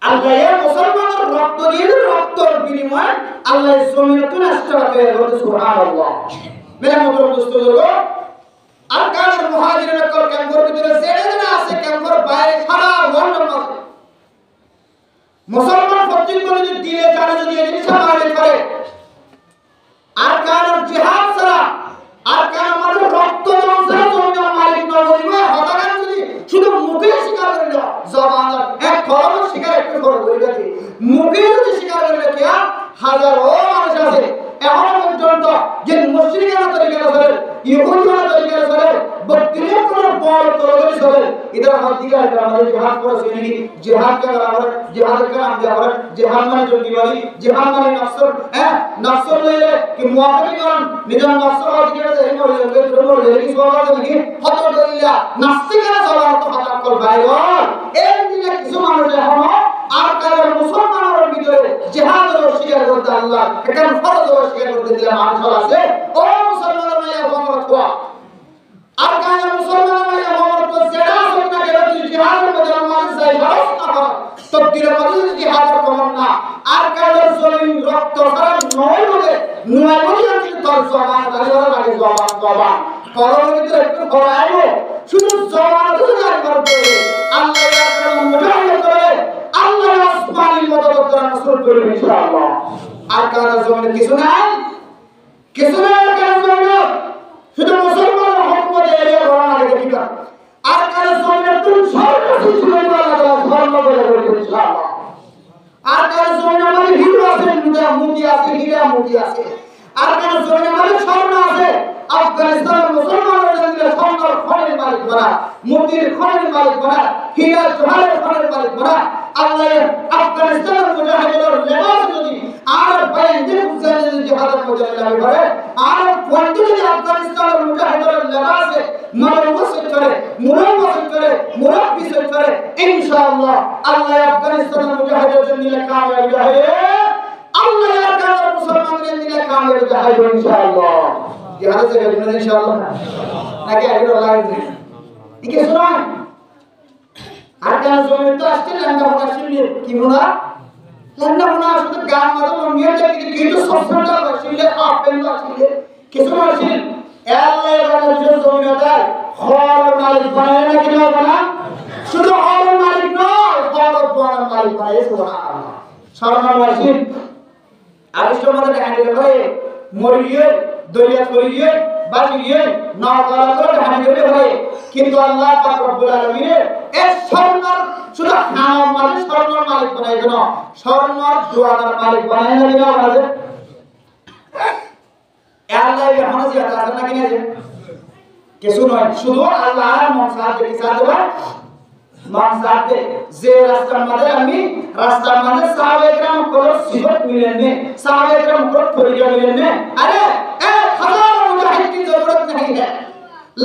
আল্লাহ এই মুসলমানের রক্ত দিয়ে রক্তের বিনিময়ে আল্লাহ জমিনে নষ্ট করে বলে সুবহানাল্লাহ। মেরা মোহতরম দোস্তগণ, আরকানুল মুহাজিরিন কল ক্যাম্পের ভিতরে যেখানে আছে ক্যাম্পের বাইরে সারা ওয়ার্ল্ড আছে মুসলমান প্রত্যেক যদি দিলে জানে যদি এই জিনিসটা মানে করে আরকানুল জিহাদ ছাড়া আরকান মানে রক্ত জমছে জমিনের মালিক নবীমা হতাকান যদি শুধু মুখে স্বীকার করে না জবান এক কলম স্বীকার একটু করে বলি মুখে যদি স্বীকার করে না কিয়া হাজারো মানুষ আছে এখন পর্যন্ত যে মুশরিকানা তরিকা আছে ইহুদিয়ানা তরিকা আছে বত্রিশ কোন বড় তরবারি চলে এদের হাত দিকে আমাদের জিহাদ করেছে নাকি জিহাদ কে আমরা জিহাদ কে নাম দেওয়া হয় জিহাদ মানে জঙ্গি বাড়ি জিহাদ মানে নফসর নফসর লইলে কি মুআফিকান নিজের নফসর দিকে এই মরে যাবে দ্রবর এই সওয়াল আছে নাকি হত দলিলা নাস্তিকেরা সবার তো হঠাৎ কর বাইর এই দিনে কিছু মানুষ এখন আর কারণ মুসলমানের ভিতরে জিহাদের স্বীকার করতে আল্লাহ এখানে ফরজ স্বীকার করতে দিলে মানুষ আছে ও মুসলমানের মাইয়া বমর খোয়া আর কারণ মুসলমানের মাইয়া বমর তো যেটা সন্না গেল তুই জিহাদের মধ্যে মানুষ যাই ভারত না কর তো দিলে মানুষ জিহাদের কমন না আর কারণ জমিন রক্ত সারা নয় বলে নয় বলে যদি তোর জবান গালিবার লাগে জবান করোনার ভিতরে একটু করাইবো শুধু জবান ধরে গালি করবে আল্লাহ ইয়ার মুজাহিদ করে আল্লাহ আসমানের মদদ দ্বারা নসরত করবে ইনশাআল্লাহ। আর কারণ জমিনে কিছু নাই কারণ জমিনে শুধু মুসলমানের হুকুমত এরিয়া করা লাগে কিনা আর কারণ জমিনে তুমি সর্বশেষ ছিল আল্লাহ ধর্ম করে বলবে ইনশাআল্লাহ। আর কারণ জমিনে আমাদের হিরো আছে মুতি আছে হীরা মুতি আছে আর কারণ জমিনে আমাদের স্বর্ণ আছে আফগানিস্তানের মুসলমানরা যদি স্বর্ণের খনির মালিক বানা মুতির খনির মালিক বানা হীরা জোহরের খনির মালিক বানা আল্লাহ আফগানিস্তানের মুজাহিদের লেবাস যদি আর বাইরে যদি জিহাদের মুজাহিদ করে আর পন্থী যদি আফগানিস্তানের মুজাহিদের লেবাসে মুরব্বি করে ইনশাআল্লাহ আল্লাহ আফগানিস্তানের মুজাহিদের জন্য কামিয়াবি হবে আল্লাহ এর কারণে মুসলমানদের জন্য কামিয়াবি হবে ইনশাআল্লাহ। জিহাদ से करना इंशाल्लाह নাকি আগে লাগে একে শুনুন আর কেন জমি তো আসছে লন্ডা হোনা শিলে কি হোনা লন্ডা হোনা শুধু গান মাত্র নিয়তে কিন্তু সবসময় শিলে আপেন না শিলে কিছু না শিল আল্লাহ এর যে জমি দেয় হর মালিক বানায় না কি না বানা শুধু হর মালিক নয় হর বড় মালিক বানায় সুবহানাল্লাহ। শরণার্থী আবিষ্কার মধ্যে দেখা গেল ভাই মরিয়ে দরিয়া করিয়ে বাজিয়ে নওগালা করে ধানি করে হয় কিন্তু আল্লাহ পাক রব্বুল আলামিন এই স্বর্ণর শুধু নাম মানে স্বর্ণর মালিক বানায় দেন স্বর্ণর জোয়ানের মালিক বানায় না দিনা আছে আল্লাহ এর হানাজি আছে না কিনা যে কিছু নয় শুধু আল্লাহর মনসাদ কি সাথে মনসাদ যে রাস্তার মধ্যে আমি রাস্তার মধ্যে সাহাবে کرام কোন সিফত মিলেন নে সাহাবে کرام কোন পরিচয় মিলেন নে আরে हजारों मुजाहिद की जरूरत नहीं है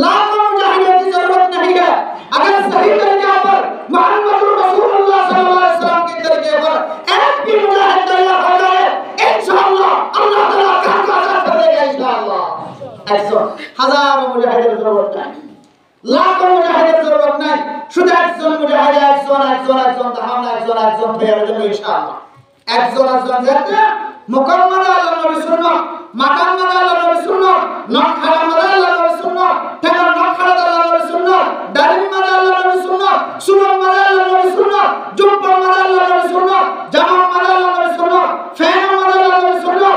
लाखों मुजाहिदों की जरूरत नहीं है अगर सही तरीके पर मोहम्मद रसूलुल्लाह सल्लल्लाहु अलैहि वसल्लम के तरीके पर एक भी मुजाहिद तैयार हो जाए इंशाअल्लाह अल्लाह ताला काम आसान कर देगा इंशाअल्लाह। ऐसा हजारों मुजाहिदों की जरूरत नहीं लाखों मुजाहिदों की जरूरत नहीं শুধু একজন মুজাহিদ একজন তাহানা একজন তৈরি হবে ইনশাআল্লাহ একজন যাতে মুকাম্মাল আল্লাহর নবী সুন্নাহ মাকাম্মাল আল্লাহর নবী সুন্নাহ নখারা মাল আল্লাহর নবী সুন্নাহ ঠেকার নখারা আল্লাহর নবী সুন্নাহ দাড়ি মাল আল্লাহর নবী সুন্নাহ সুলম মাল আল্লাহর নবী সুন্নাহ জুব্বা মাল আল্লাহর নবী সুন্নাহ জামা মাল আল্লাহর নবী সুন্নাহ ফেন মাল আল্লাহর নবী সুন্নাহ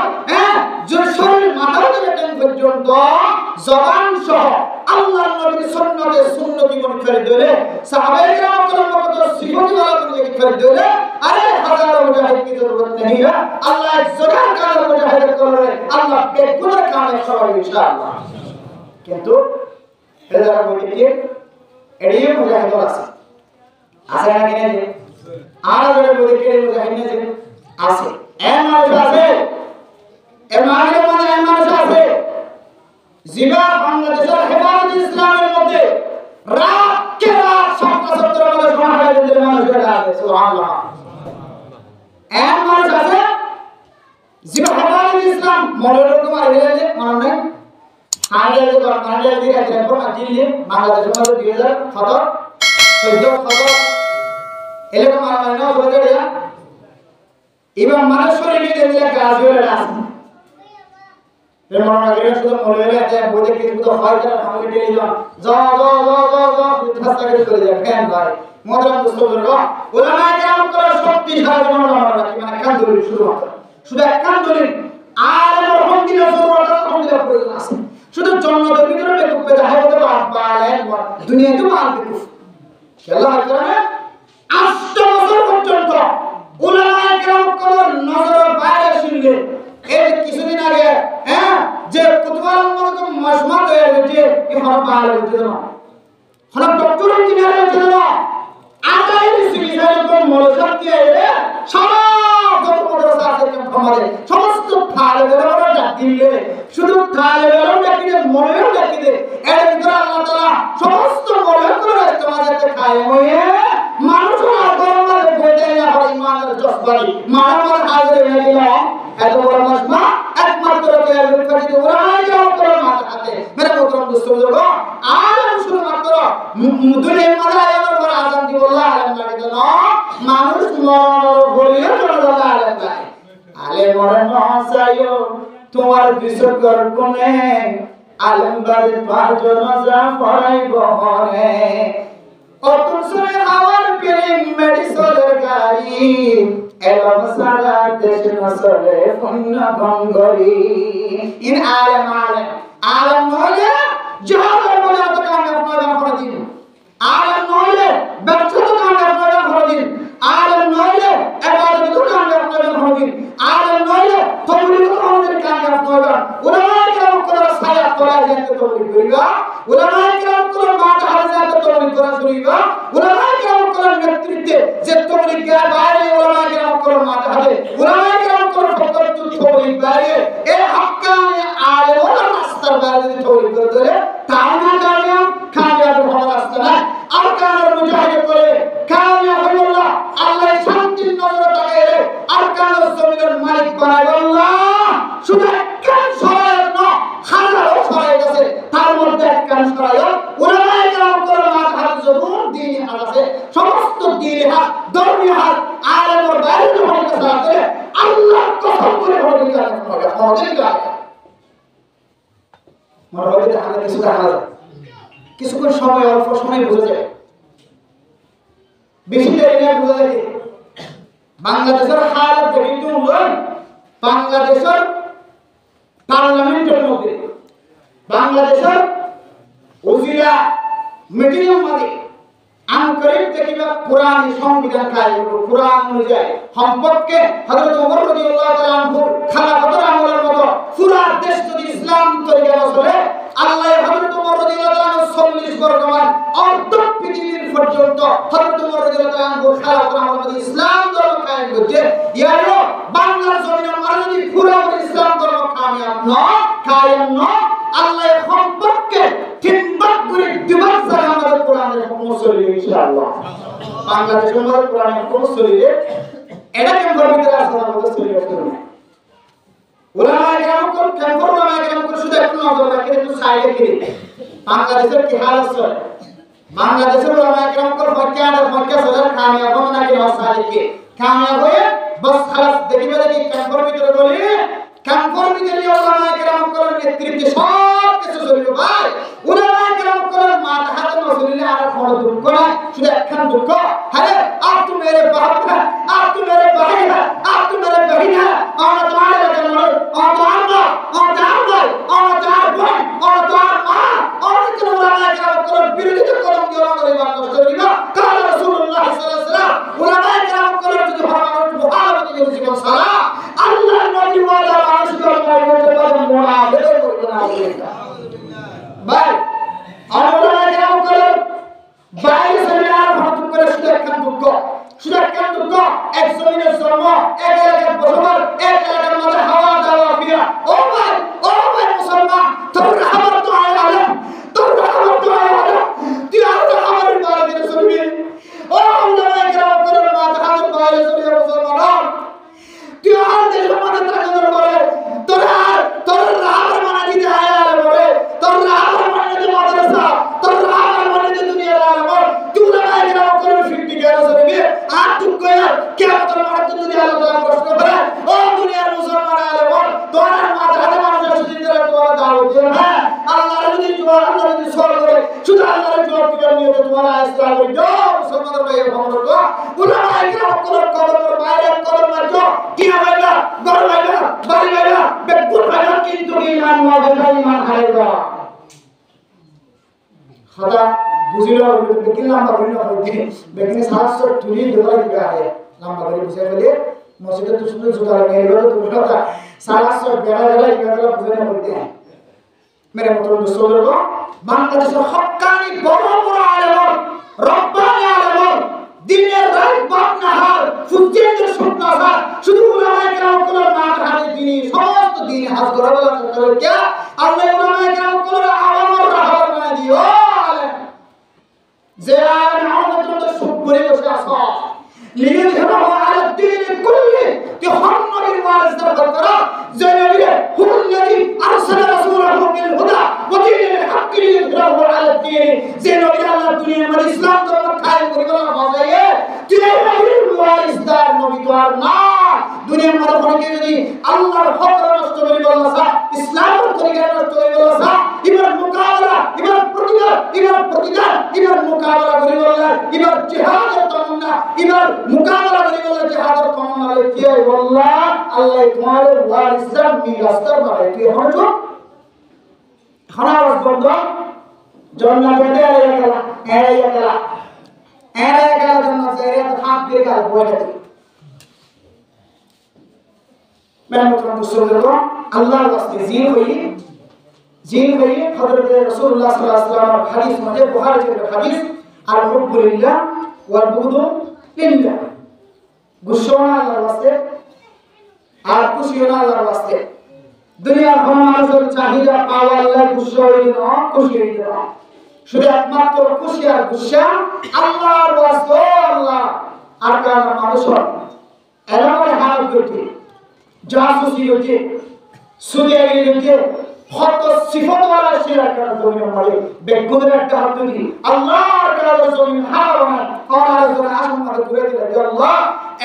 যে শরীর মাথা থেকে টান পর্যন্ত জবান সহ আল্লাহর নবীর সুন্নতে সুন্নতি মনে করে দিলে সাহাবায়ে کرام কত সিফতি वाला করে করে দিলে আরে হাজারো মুজাহিদ की जरूरत नहीं है अल्लाह एक जगह का मुजाहिद করে আল্লাহ বেগুনের কামে সবাই ইনশাআল্লাহ। কিন্তু এরা বলি কি এড়িয়ে মুজাহিদ আছে আছে না কিনা যে আর বলে বলি কি মুজাহিদ আছে আছে মানুষ আছে মানুষ আছে জিবা বাংলাদেশের হেফাজত ইসলামের মধ্যে রাত কে রাত 70 বলে শোনা হয় যে মানুষের আছে সুবহানাল্লাহ মানুষ আছে জিবা হেফাজত ইসলাম মনের রকম আর এলে মনে নাই আগে যে কানাডা দিয়ে রাখলেন কোন দিল্লি বাংলাদেশের মধ্যে 2017 14 এরকম আর মানে না বলে এবং মানুষ শরীরে দিলে কাজ হয়ে আছে এর মনে না করে শুধু মনে হলে যে বইতে কিছু তো হয় তার সামনে টেলিভিশন যা বিধ্বস্ত করে যায় ফ্যান ভাই মদরাম মুস্তফা ওলামা কেরাম করে শক্তিশালী জনগণ রাখি মানে কান দলিল শুধু এক কান দলিল আলেমের হন্দির জরুরত হন্দির প্রয়োজন আছে শুধু জন্নতের ভিতরে বেকুব পেদা হতে পারে দুনিয়াতে মাল বেকুব খেলা হয় করে 8 বছর পর্যন্ত উলামা কেরাম করে নজরের বাইরে শুনলে এই কিছুদিন আগে যে কুতুবাল মত মাসমাত হয়ে গেছে এখন বাইরে হচ্ছে না হলো ডক্টর ইঞ্জিনিয়ার হচ্ছে না আগাই সিভিল কোন মলসাত দিয়ে সব যত মাদ্রাসা আছে আমাদের সমস্ত থালে বেরোনো ডাক দিলে শুধু থালে বেরোনো ডাকি দিয়ে মনেও ডাকি দিয়ে এর ভিতরে আল্লাহ তাআলা সমস্ত মনে করে তোমাদেরকে খায় হয়ে মানুষের আগরমালে বইতে না হয় ইমানের জসবারি মানবের হাজির হয়ে গেল এত বড় মাসমা একমাত্র কে লুকাতে ওরাই করে মাথা হাতে মেরে মোহতরম দোস্তবুজুর্গ আলেম শুধুমাত্র দুনিয়ার মাঝে আলেমের পর আযান দিব আল্লাহ আলেম লাগে না মানুষ মরণের বলিও জনগণ আলেম লাগে আলেম মরণ চাইও তোমার বিশ্বকর কোণে আলেম বাড়ি পাঁচ জনাজা পড়াইব হরে অতুল সুরে হাওয়ার ফিলিং মেডিসনের গাড়ি এলম সারা দেশ নসলে পুণ্য গঙ্গরি ইন আলেম নইলে জহাদের বলে এত কামে আপনারা করে দিন আলেম নইলে ব্যর্থতা কামে আপনারা করে দিন আলেম নইলে ইবাদত কামে আপনারা করে দিন আলেম নইলে তবলিগ আমাদের কামে আপনারা উলামা কেরাম করে ছায়া করে যেতে তবলিগ করিবা উলামা কেরাম করে মাথা হাজাতে তবলিগ করা শুনিবা উলামা কেরাম করে নেতৃত্বে যে তবলিগ এর বাইরে উলামা কেরাম করে মাথা হাতে উলামা কেরাম করে ফকর তবলিগ বাইরে এই হাক্কানি আলেম ওরা রাস্তার বাইরে তবলিগ করে ধরে তাও না কামিয়াব হওয়ার রাস্তা না আর কানের মুজাহিদ করে কামিয়াব হইল আল্লাহ শান্তির নজরে তাকাইলে আর কানের জমিনের মালিক বানাইল আল্লাহ শুধু একখান সরায় না হাজারো সরায় আছে তার মধ্যে একখান সরায় উলামা কেরাম করে মাথা হাত জরুর দ্বীনি হাত আছে সমস্ত দ্বীনি হাত ধর্মীয় হাত আলেমের বাইরে যখন কাছে আছে আল্লাহর কসম করে বলে দিলাম আমাদের গায়ে মনে হয় যে হাতে কিছু দেখা যায় কিছুক্ষণ সময় অল্প সময় বোঝা যায় বেশি দেরি না বোঝা যায় বাংলাদেশের হালত দেখি বাংলাদেশের পার্লামেন্টের মধ্যে বাংলাদেশের উজিরা মিটিংয়ের মধ্যে আনকরিব দেখিবা কোরআন সংবিধান কায়েম কোরআন অনুযায়ী সম্পর্কে হযরত ওমর রাদিয়াল্লাহু তাআলা আনহু খেলাফতের আমলের মতো পুরো দেশ যদি ইসলাম তৈরি করে আল্লাহ হযরত ওমর রাদিয়াল্লাহু তাআলা 40 বর্গমান অর্ধ পৃথিবীর পর্যন্ত হযরত ওমর রাদিয়াল্লাহু তাআলা আনহু খেলাফতের আমলের মধ্যে ইসলাম ধর্ম কায়েম করছে ইয়ারো বাংলার জমিনে আমরা যদি পুরো ইসলাম ধর্ম কায়েম না আল্লাহ সম্পর্কে তিনবার করে দিবার জায়গা আমাদের কোরআনের হুকুম চলিবে ইনশাআল্লাহ বাংলাদেশের মধ্যে কোরআনের হুকুম চলিবে এটা কেমন ভিতরে আছে আমাদের চলিবে উলামা কেরাম শুধু একটু নজর রাখেন একটু সাইডে ফিরে বাংলাদেশের কি হাল আছে বাংলাদেশের উলামা কেরাম ফকিয়া সদর কামিয়াব হন নাকি নসালিকে কামিয়াব হয়ে বস খালাস দেখিবে দেখি ক্যাম্পের ভিতরে বলি ক্যাম্পের ভিতরে উলামা কেরাম করার নেতৃত্বে সব কিছু চলবে ভাই উলামা কেরাম করার মাথা হাতে নসলিলে আর কোনো দুঃখ নাই শুধু একখান দুঃখ আরে আপ তু মেরে বাপ है आप तो मेरे भाई है आप तो मेरे बहन है और तुम्हारे लगे और तुम्हारा बाप और तुम्हारा भाई और तुम्हारा बहन और तुम्हारा मां और इतने उलामा केराम करो विरोधी कलम के उलामा रे बात नष्ट करेगा काल রাসূলুল্লাহ সাল্লাল্লাহু আলাইহি ওয়াসাল্লাম উলামা কেরাম কरो যদি ফরমান মুহাম্মদ নবী সাল্লাল্লাহু আল্লাহ নবী ওয়ালা মানুষের মধ্যে বড় মুনাফিক করবে না ভাই উলামা কেরাম কरो বাইরে সেমিনার ফটো করে শুধু একখান দুঃখ এক জমিনের জন্ম এক এলাকার বসবাস এক এলাকার মধ্যে হাওয়া দাওয়া ফিরা ও ভাই মুসলমান তোর আমার তো আলেম তোর আমার তো আলেম তুই আমার বারে দিন শুনবি ও উলামা কেরাম করে মাথা হাত বাইরে চলে মুসলমান তুই আর দেশের মধ্যে থাকার পরে তোর রাবার মানা দিতে আয়ার পরে তোর রাবার মানা দিতে মাদ্রাসা তোর রাবার মানা দিতে দুনিয়ার আলেম তুই উলামা কেরাম করে ফিরতি গেল শুনবি আর তুই কই কিয়ামতের মাঠে যদি আল্লাহ তাআলা প্রশ্ন করে খাতা বুঝিল বেকিন লম্বা করে না হইতে বেকিন সাহায্য তুলি দেওয়ার দিকে আরে লম্বা করে বুঝে ফেলে মসজিদে তো সুন্দর জুতা লাগিয়ে এলো তো কথা সাহায্য বেড়া বেড়া বুঝে না হইতে মেরে মতো দুসরো বাংলাদেশের হক্কানি বড় বড় আলেম রব্বানি আলেম দিনের রাত বাদ নাহার ফুজিয়ের শুকনা সার শুধু উলামায়ে কেরাম কোলার নাম হাতে দিনে সমস্ত দিন হাজ করে বলা করে কে আল্লাহ উলামায়ে কেরাম কোলার আওয়ামর রাহার বানা দিও আলেম যে আলেম আমাদের জন্য সুখ করে বসে আসো লিয়ে ধরো আলা দিন কুল্লি তে হন নবীর ওয়ারিসদের করা যে নবীর হুকুম নবী আরসালা রাসূলুহু বিল হুদা ওয়া দীনিল হক লিয়ে ধরো আলা দিন যে নবী আল্লাহ দুনিয়ার মধ্যে ইসলাম ধর্ম কায়েম করে বলা বাজায়ে তিনি নবীর ওয়ারিসদার নবী তো আর না দুনিয়ার মধ্যে অনেকে যদি আল্লাহর হক নষ্ট করে বলা ইসলামের তরিকা নষ্ট করে বলা এবার মুকাবিলা এবার প্রতিকার এবার মুকাবিলা করে বলা এবার জিহাদের তমন্না এবার মুকাবিলা করে বলা জিহাদের তমন্না কি হয় বললা আল্লাহ তোমার ওয়ারিসদার মিরাসদার বানায় কি হলো খানাওয়াজ বন্ধ জন্না বেদে এরা জন্ম সেরে তো খাপ দিয়ে গেল বইটা মেহমতুল্লাহ মুসলিম আল্লাহর ওয়াস্তে জিন হই হযরত রাসূলুল্লাহ সাল্লাল্লাহু আলাইহি ওয়াসাল্লাম হাদিস মধ্যে বুখারী শরীফের হাদিস আল হুব্বু লিল্লাহ ওয়াল বুগদু লিল্লাহ গুশোনা আল্লাহর ওয়াস্তে আর খুশিওনা আল্লাহর ওয়াস্তে দুনিয়ার কোন মানুষের চাহিদা পাওয়া আল্লাহর খুশি হইল না শুধু একমাত্র খুশি আর গুসা আল্লাহর ওয়াস্তে আল্লাহ আর কার মানুষের এলাকায় হাল করতে জাসুসি হচ্ছে সুদিয়াগিরি হচ্ছে হত সিফতওয়ালা শিরাকার জমিন মানে বেগুনের একটা হাত দি আল্লাহর কাছে জমিন হারানা আর জমিন আসমান মধ্যে ঘুরে দিলে আল্লাহ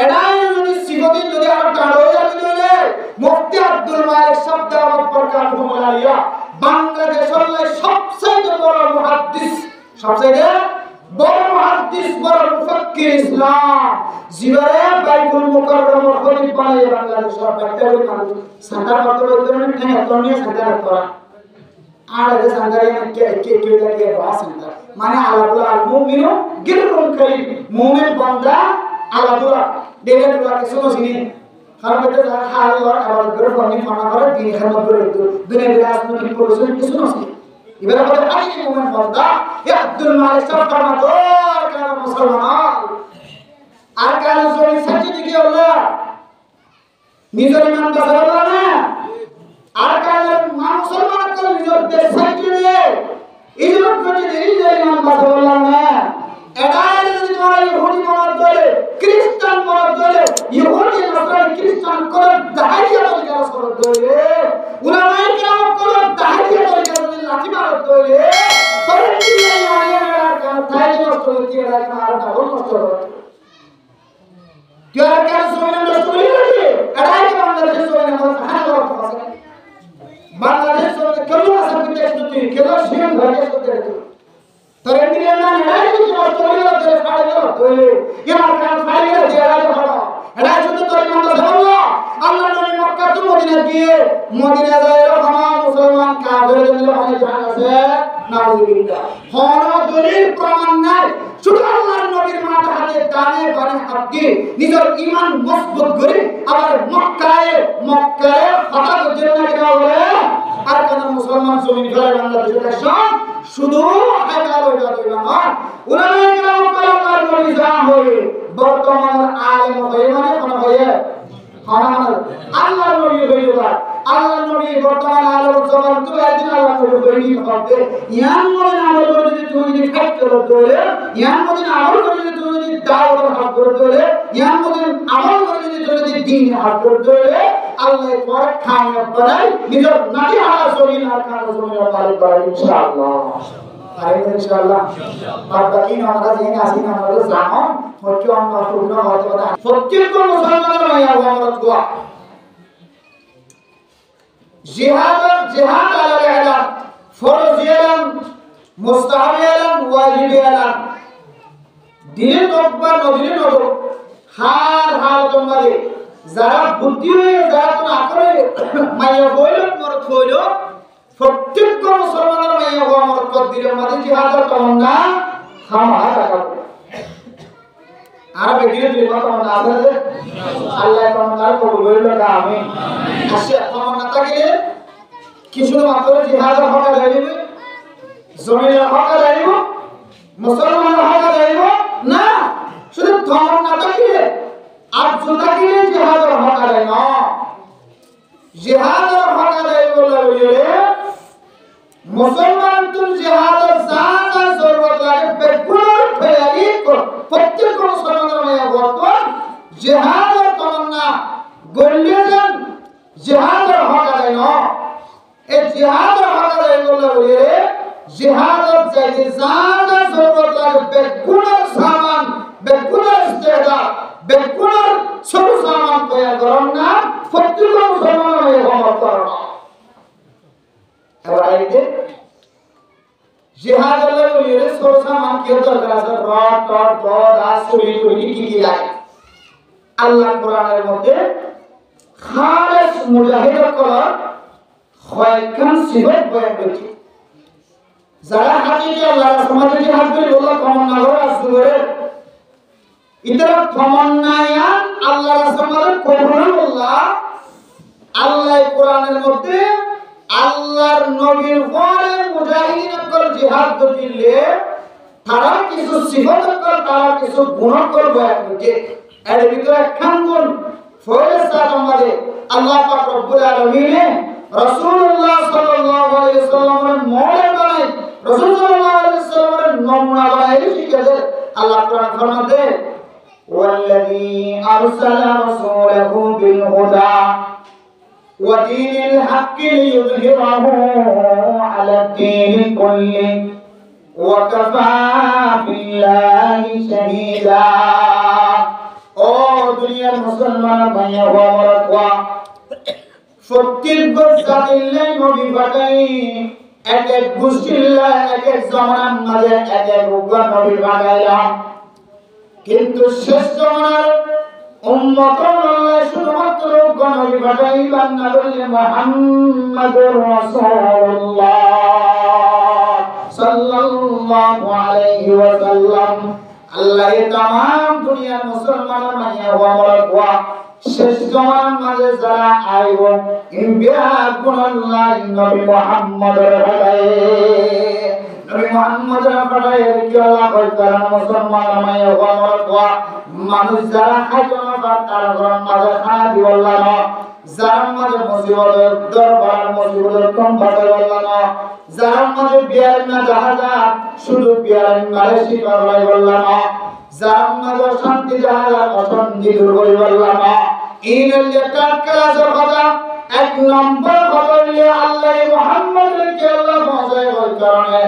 এটাই যদি সিফতিন যদি আর কারো যাবে দিলে মুফতি আব্দুল মালিক শব্দ আমার প্রকার হুমালিয়া বাংলাদেশের সবচেয়ে বড় মুহাদ্দিস সবচেয়ে বড় মুহাদ্দিস বড় মুফাক্কির ইসলাম জিবারে বাইতুল মুকাররম খলিফ বানায় বাংলাদেশের ব্যাকটেরি মানুষ সান্তার কত বলতেন না তনিয়া সান্তার করা আর এর সান্তারে কে সান্তার মানে আলাহুল মুমিনু গিররুন কারীম মুমিন বান্দা আলাহুল দেলে দুয়াকে শুনছিনি কারণ এটা হাল আর আবার করে ফনি ফানা করে দিন খেদমত করে দুনিয়ার রাজনৈতিক পরিস্থিতি কিছু নয় এবারে বলে আই মুমিন বান্দা ইয়া আব্দুল মালিক সাহেব ফরমাতো কার মুসলমান আর কার জমি সাথে দিকে আল্লাহ নিজের ইমান বাঁচাবো না আর কার মুসলমান কল নিজের দেশ সাথে দিয়ে ইজত করে নিজের ইমান বাঁচাবো না এটাই যদি তোমরা ইহুদি মত ধরে খ্রিস্টান মত ধরে ইহুদি নাসারা খ্রিস্টান করে দাহিয়া তরিকা করে ধরে উলামায়ে কেরাম করে দাহিয়া তরিকা করে লাঠি মারত ধরে পরে দিয়ে আয়া তাই নষ্ট হতে রাখা আর ডাবল নষ্ট হতে যার কারণে জমিন নষ্ট হয়ে গেছে এটাই বাংলাদেশের জমিন আমরা হানা করতে আছে বাংলাদেশ জমিন কেন আসা করতে আসছে কেন শিন ঘরে করতে तर इंडिया में नहीं कुछ ऑस्ट्रेलिया तेरे फाड़ गया तो ये मार फाड़ गया जेरा तो फाड़ा एड़ा शुद्ध तो इमान तो समझो अल्लाह ने मक्का तो मदीना जाए हम मुसलमान काफिर जन हमें जान से नाउजुबिल्लाह होनो दलिल प्रमाण নাই শুধু আল্লাহর নবীর মাথা হাতে দানে বানে হাতে নিজের ঈমান মজবুত করে আবার মক্কায় ফাটা করতে না কেন বলে আর কোন মুসলমান জমিন ফেলে বাংলাদেশের শান শুধু হাজার হয়ে যাবে না উলামায়ে কেরাম আল্লাহর নবী যা হয় বর্তমান আলেম হয়ে মানে কোন হয়ে আল্লাহর নবী হইবা আল্লাহর নবী বর্তমান আলেম জবান তো একদিন আল্লাহর নবী হইনি হবে ইয়ান মনে আমল করে যদি তুমি যদি ফাইট করো তাহলে ইয়ান মনে আমল করে যদি তুমি যদি দাওয়াতের হাত ধরে তাহলে ইয়ান মনে আমল করে যদি তুমি যদি দ্বীনের হাত ধরে তাহলে আল্লাহ তোমার কামিয়াব বানাই নিজের নাকি হারা জমিন আর কারো জমিন মালিক করে ইনশাআল্লাহ আরে ইনশাআল্লাহ বাকি না আমরা যেন আসি না আমরা জানো হচ্ছে অন্য শুকনো হতে কথা প্রত্যেক মুসলমানের মায়া আমরা দোয়া জিহাদ আলাল ইলাম ফরজ ইলাম মুস্তাহাব ইলাম ওয়াজিব ইলাম দিনে তকবা নদিনে নদ হার তোমারে যারা বুদ্ধি হয়ে যারা তো আকরে মায়া হইল মর হইল প্রত্যেক মুসলমানের মাইয়া ও আমার কদ্দিরের মাঝে জিহাদের তমন্না খামা টাকা আর বেদিয়ে দিলে তমন্না আছে আল্লাহ তমন্না কবুল করিল না আমিন আসে তমন্না থাকলে কিছু মাত্র জিহাদের হক যাইবে জমিনের হক যাইব মুসলমানের হক যাইব না শুধু তমন্না থাকলে আর জুতা কিনে জিহাদের হক যায় না জিহাদের হক যায় বলে মুসলমান তুল জিহাদের জানা জরুরত লাগে বেকুলার ফেয়ারি প্রত্যেক মুসলমানের মায়া বর্তমান জিহাদের তমন্না গড়লে যান জিহাদের হক যায় না এই জিহাদের হক যায় বলে জিহাদের যাইতে জানা জরুরত লাগে বেকুলার সামান বেকুলার ইস্তেদা বেকুলার সব সামান তৈরি করুন না প্রত্যেক মুসলমানের মায়া হক করুন এবার আইতে জিহাদ আল্লাহ বলিয়ে সরসা মান কি দরকার আছে রড টড বদ আসুরি টুরি কি লাগে আল্লাহ কোরআনের মধ্যে খালেস মুজাহিদ করার কয়েকখান সিফত বয়ান করেছে যারা হাকিকে আল্লাহর সমাজে জিহাদ করে বলল তমন্না করে আসুরে ইতরা তমন্নায়ান আল্লাহর সমাজে কবুলুল্লাহ আল্লাহ কোরআনের মধ্যে আল্লাহর নবীর পরে মুজাহিদিন কর জিহাদ দিলে তারা কিছু সিফত কর তারা কিছু গুণ কর বয়ান করছে এর ভিতরে একখান গুণ ফয়সাত আমাদের আল্লাহ পাক রব্বুল আলামিন রাসূলুল্লাহ সাল্লাল্লাহু আলাইহি ওয়াসাল্লামের মডেল বানাই রাসূল সাল্লাল্লাহু আলাইহি ওয়াসাল্লামের নমুনা বানাই শিখাতে আল্লাহ কোরআন ফরমাতে ওয়াল্লাযী আরসালা রাসূলাহু বিল হুদা ودين الحق ليظهره على الدين كله وكفى بالله شهيدا او دنيا مسلمان ভাইয়া ওয়া প্রত্যেক গোষ্ঠীলে নবী বানাই এক এক গোষ্ঠীলে এক এক জামানার মাঝে এক এক নবী বানাইলাম কিন্তু শেষ জামানার উম্মতন আল্লাহ শুধুমাত্র গণবী পাঠাইলেন না বললে মুহাম্মাদুর রাসূলুল্লাহ সাল্লাল্লাহু আলাইহি ওয়াসাল্লাম আল্লাহ तमाम দুনিয়ার মুসলমানের মাইয়া ওয়া শেষ জামানার মাঝে যারা আইব ইনবিয়া গুনাল্লাহ নবী মুহাম্মদের পাঠায় নবী মুহাম্মদের পাঠায় কি আল্লাহ কইতারা মুসলমানের মাইয়া ওয়া মানুষ যারা খাইতো না তার ঘর মাঝে খানা দিবল্লা না যার মাঝে মুসিবতের দরবার মুসিবতের কম বাড়ে বললা না যার মাঝে বিয়ার না জাহাজা শুধু বিয়ার মারে শিকার লাই বললা না যার মাঝে শান্তি জাহাজা অশান্তি দূর করি বললা না এই লেটার ক্লাসের কথা এক নম্বর কথা হইলে আল্লাহ মুহাম্মদের কে আল্লাহ পৌঁছায় ওই কারণে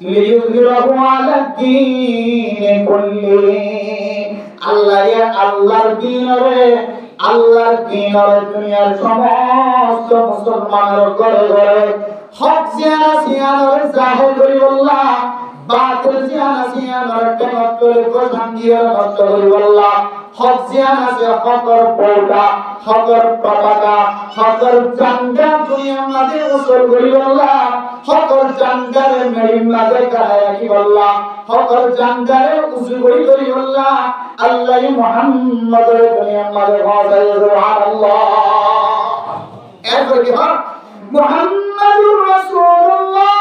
লিইয়ুযহিরাহু আলা দ্বীনি কুল্লি আল্লাহর দ্বীনের দুনিয়ার সমস্ত মুসলমানের ঘরে ঘরে হক জিয়ানার জাহের করি বললা বাতিল জিয়ানার কেমত করে গোসান দিয়ে নষ্ট করি বললা হক জিয়ানাছে হকর পৌটা হকর পতাকা হকর জান্ডা দুনিয়ার মাঝে উসল করি বললা হকর জান্ডারে মেরিন মাঝে গায়ে রাখি বললা হকর জান্ডারে উসল করি বললা আল্লাহ মুহাম্মাদের দুনিয়ার মাঝে পৌঁছায় সুবহানাল্লাহ এরপর কি হয় মুহাম্মাদুর রাসূলুল্লাহ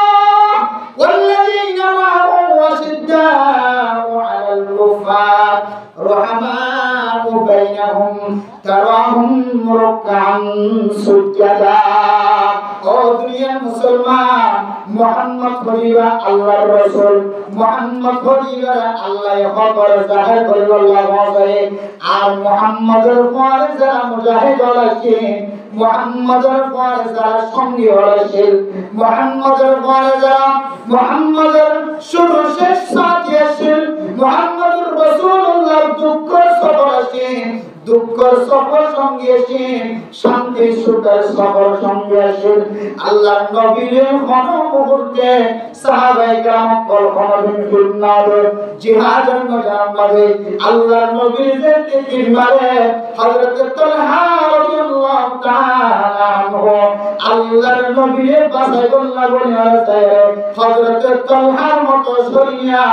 والذين معه وشداء على الكفار رحماء بينهم تراهم ركعا سجدا او দুনিয়ার মুসলমান মুহাম্মদ হইবা আল্লাহর রাসূল মুহাম্মদ হইবা আল্লাহ খবর জাহির করে আল্লাহ বলে আর মুহাম্মদের পরে যারা মুজাহিদ হচ্ছে মুহাম্মদের পরে যারা সঙ্গী হচ্ছে মুহাম্মদের পরে যারা মুহাম্মদের শুরু শেষ সাথী আছে মুহাম্মদুর রাসূলুল্লাহ দুঃখ সফর আছে দুঃখের সফর সঙ্গে আসেন শান্তি সুখের সফর সঙ্গে আসেন আল্লাহর নবীর কোন মুহূর্তে সাহাবায়ে কেরাম কখনো ফিরনাবে জিহাদের ময়দানে আল্লাহর নবীর যে তীর মারে হযরত তালহা রাদিয়াল্লাহু তাআলা আনহু আল্লাহর নবীর বাসায় বললা বলে আছে হযরত তালহার মতো সরিয়া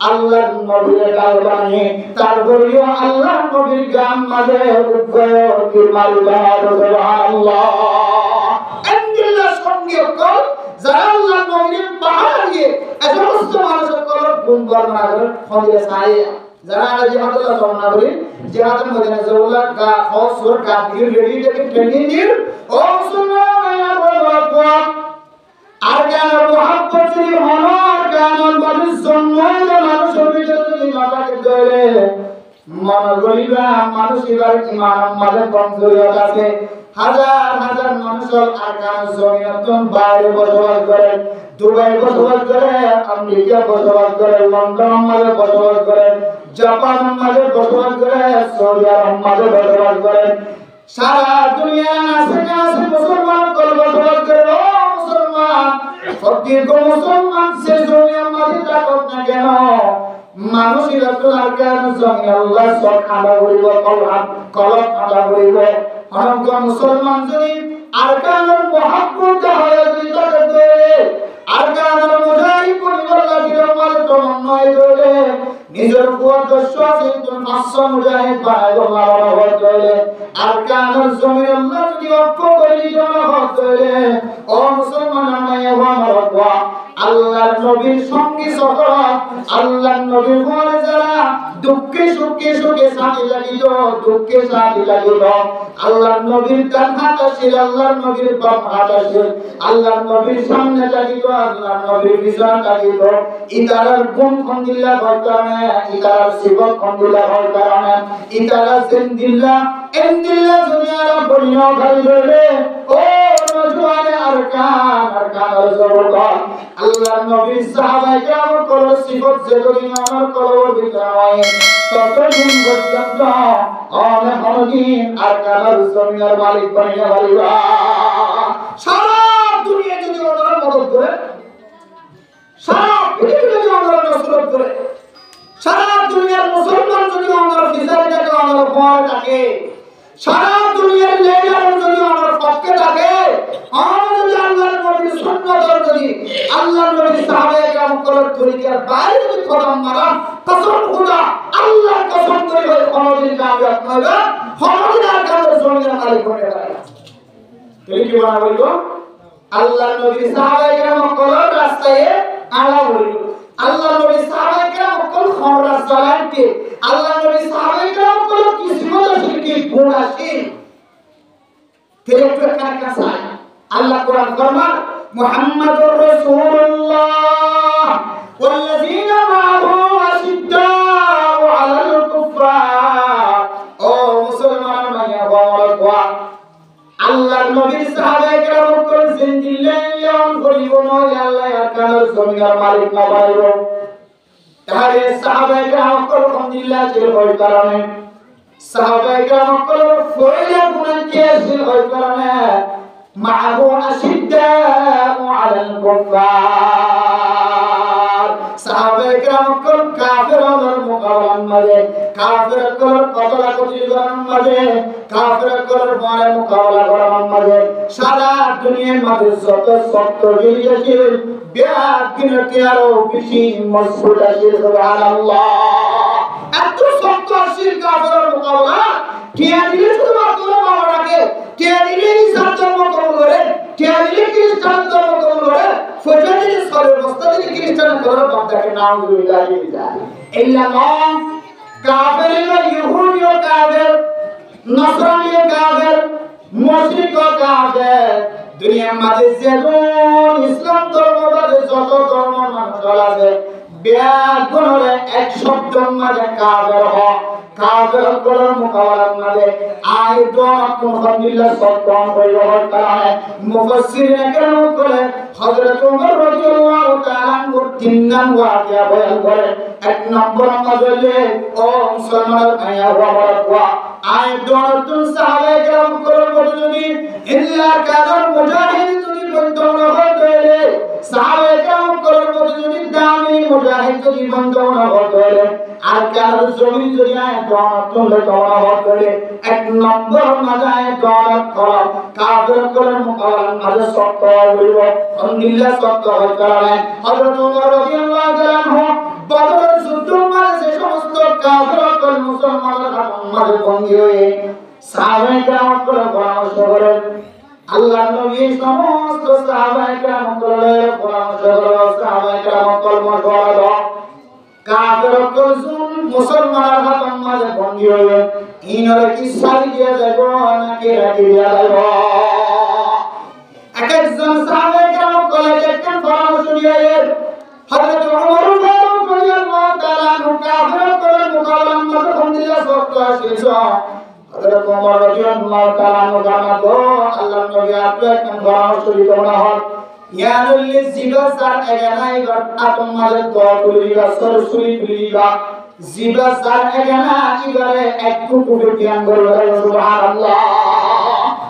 আল্লাহর নবীর গালবানি তারপরেও আল্লাহর নবীর গাম মাঝে উদ্ভয় কি মারবা সুবহানাল্লাহ আলহামদুলিল্লাহ সঙ্গে কল যারা আল্লাহর নবীর পাহাড় দিয়ে সমস্ত মানুষের কল গুণ বর্ণনা করে ফজিলে সাই যারা আমরা জিহাদুল্লাহ বর্ণনা করি জিহাদের ময়দানে জওলা কা খসর কা দির রেডি থেকে ট্রেনিং দিন ও মুসলমান বলবা আর কেন মুহাব্বত যদি হলো আর কেন মানুষ জন্মই যে মানুষের ভিতরে যদি মাথাকে ধরে মনে করিবা মানুষ এবার ইমান আমাদের কমজোরিয়ত আছে হাজার হাজার মানুষ আর কেন জমিয়তন বাইরে বসবাস করে দুবাই বসবাস করে আমেরিকা বসবাস করে লন্ডন মাঝে বসবাস করে জাপান মাঝে বসবাস করে সৌদি আরব মাঝে বসবাস করে সারা দুনিয়া আছে মুসলমান কল বসবাস করে ও মুসলমান প্রত্যেক মুসলমান সে দুনিয়ার মাঝে থাকুক না কেন মানুষের আপনার কেন জমি আল্লাহ সব আদা করিব কলম আদা করিব অনন্ত মুসলমান যদি আর কেন মহাব্বত হয় যদি তাকে দেয় আর কেন মুজাহিদ পরিবার লাগিয়ে মাল তমন্নয় করে নিজের কুয়ার দস্য আছে তুমি 500 মুজাহিদ বানাই আল্লাহ রহমত করে আর কেন জমি আল্লাহ যদি অক্ষ করে জনহত করে ও মুসলমান আমায় বাবা আল্লাহর নবীর সঙ্গে সফর আল্লাহর নবীর ঘরে যারা দুঃখে সুখে সাথী লাগিল দুঃখে সাথী লাগিল আল্লাহর নবীর ডান হাত ছিল আল্লাহর নবীর বাম হাত ছিল আল্লাহর নবীর সামনে লাগিল আল্লাহর নবীর পিছনে লাগিল ইতারার গুণ খন্দিল্লা হয় কারণে ইতারার সিবত খন্দিল্লা হয় কারণে ইতারা জিন্দিল্লা এন্দিল্লা দুনিয়ার বড়িও খালি রইলে ও নজওয়ানে আরকান জবরদস্ত আল্লাহর নবীর সাহাবায়ে কেরাম কোন সিফত যেগুলি আমার কলবের ভিতরে হয় ততদিন পর্যন্ত অনেক অনেকদিন আরকান জমিনের মালিক বানিয়ে বলিবা সারা দুনিয়া যদি ওনারা মদদ করে সারা পৃথিবী যদি ওনারা নসরত করে সারা দুনিয়ার মুসলমান যদি ওনারা ফিসারিটাকে ওনারা ভয় থাকে সারা দুনিয়ার লেডার যদি আমার পক্ষে থাকে আমরা যদি আল্লাহর নবীর সুন্নাত যদি আল্লাহর নবীর সাহাবায়ে কেরাম করার তরিকার বাইরে যদি কদম মারা কসম খোদা আল্লাহর কসম করে হয় কোনদিন কামিয়াব হবে কোনদিন আর কারো জমিনের মালিক হতে পারে না তুমি কি বলা বলবো আল্লাহর নবীর সাহাবায়ে কেরাম করার রাস্তায় আলা বলবো আল্লাহর নবীর সাহাবায়ে কেরাম কোন খবর চালাইতে আল্লাহর নবীর সাহাবায়ে কেরাম কোন কিসমত শিরকি গুণ আছে তেরে কাকা সাই আল্লাহ কোরআন ফরমান মুহাম্মাদুর রাসূলুল্লাহ ওয়াল্লাযীনা মা'আহু আশিদ্দাউ আলাল কুফফার ও মুসলমান মাইয়া বাবা আল্লাহর নবীর সাহাবায়ে কেরাম কোন জিন্দিল্লাহ করিব নয় আল্লাহ আকার জমিনের মালিক না পাইব তাহলে সাহাবায়ে কেরাম কোন আলহামদুলিল্লাহ ছিল ওই কারণে সাহাবায়ে কেরাম কোন ফয়লা গুনাহ ছিল ওই কারণে মা'আহু আশিদ্দাউ আলাল কুফফার সাহাবায়ে কেরাম কোন কাফিরদের মোকাবেলার মাঝে কাফির করার কতলা কতলি করার মাঝে কাফির করার বড় মোকাবেলা করার মাঝে সারা দুনিয়ার মাঝে যত সত্য জিনিস বিয়াকিনতে আরো বেশি মজবুত আছে সুবহানাল্লাহ এত সত্য আসিল কাফিরের মোকাবেলা কে দিলে শুধুমাত্র বাবাটাকে কে দিলে ইসলাম ধর্ম কবুল করে কে দিলে খ্রিস্টান ধর্ম কবুল করে ফজর দিলে সরের বস্তা দিলে খ্রিস্টান করার বাপটাকে নাম দিয়ে যায় ইল্লাল্লাহ কাফির ইহুদিও কাফির নসরানিও কাফির মুশরিকও কাফির দুনিয়ার মাঝে যেজন ইসলাম ধর্মবাদে যত ধর্ম মানুষ আছে ব্যাগুণরে এক শব্দ মাঝে কাফির হয় কাফির করার মোকাবেলার মাঝে আইদন আলহামদুলিল্লাহ সত্তম পরিবহন কারণে মুফাসসিরিন কেরাম করে হযরত ওমর রাদিয়াল্লাহু তাআলা তিন নাম ওয়াকিয়া বয়ান করে এক নম্বর মাঝে ও মুসলমানের ভাইয়া বাবা আইদন তুন সাহাবায়ে কেরাম করে যদি ইল্লা কাদার মুজাহিদ যদি বন্ধন হতে সাহাবায়ে কেরাম করে যদি দামি মুজাহিদ যদি বন্ধন হতে আর কেন জমি যদি তুমি তোমার করে এক নম্বর মাজায় দরদ করো কাফের করে মোকাবেলা মাঝে শক্ত হইব আলহামদুলিল্লাহ শক্ত হয়ে গেলেন হযরত ওমর রাদিয়াল্লাহু তাআলা আনহু বদরের যুদ্ধ মাঝে সমস্ত কাফের করে মুসলমানদের মাঝে বন্দী হয়ে সাহাবায়ে কেরাম করে পরামর্শ করেন আল্লাহর নবী সমস্ত সাহাবায়ে কেরাম করে পরামর্শ করেন সাহাবায়ে কেরাম কলমা পড়ালো কাফের কলসুন মুসলমানের হাতের মাঝে বন্দী হয়ে ইনরে কি সারি দিয়া যাব নাকি রাখি দিয়া যাব একজন সাহাবায়ে কেরাম কলে দেখেন পরামর্শ দিয়ে হযরত ওমর ফারুক রাদিয়াল্লাহু তাআলা আনহু কাফের করে মোকাবেলা করতে আলহামদুলিল্লাহ শক্ত ছিল হযরত ওমর রাদিয়াল্লাহু তাআলা আনহু জানাতো আল্লাহর নবী আপনি একজন পরামর্শ দিতে না হয় ইয়ানুল্লি জিবা সার এগানাই আতম মাঝে দোয়া করিবা সরসুরি করিবা জিবা সার এগানা ইবারে একটু কুটু জ্ঞান করবে সুবহানাল্লাহ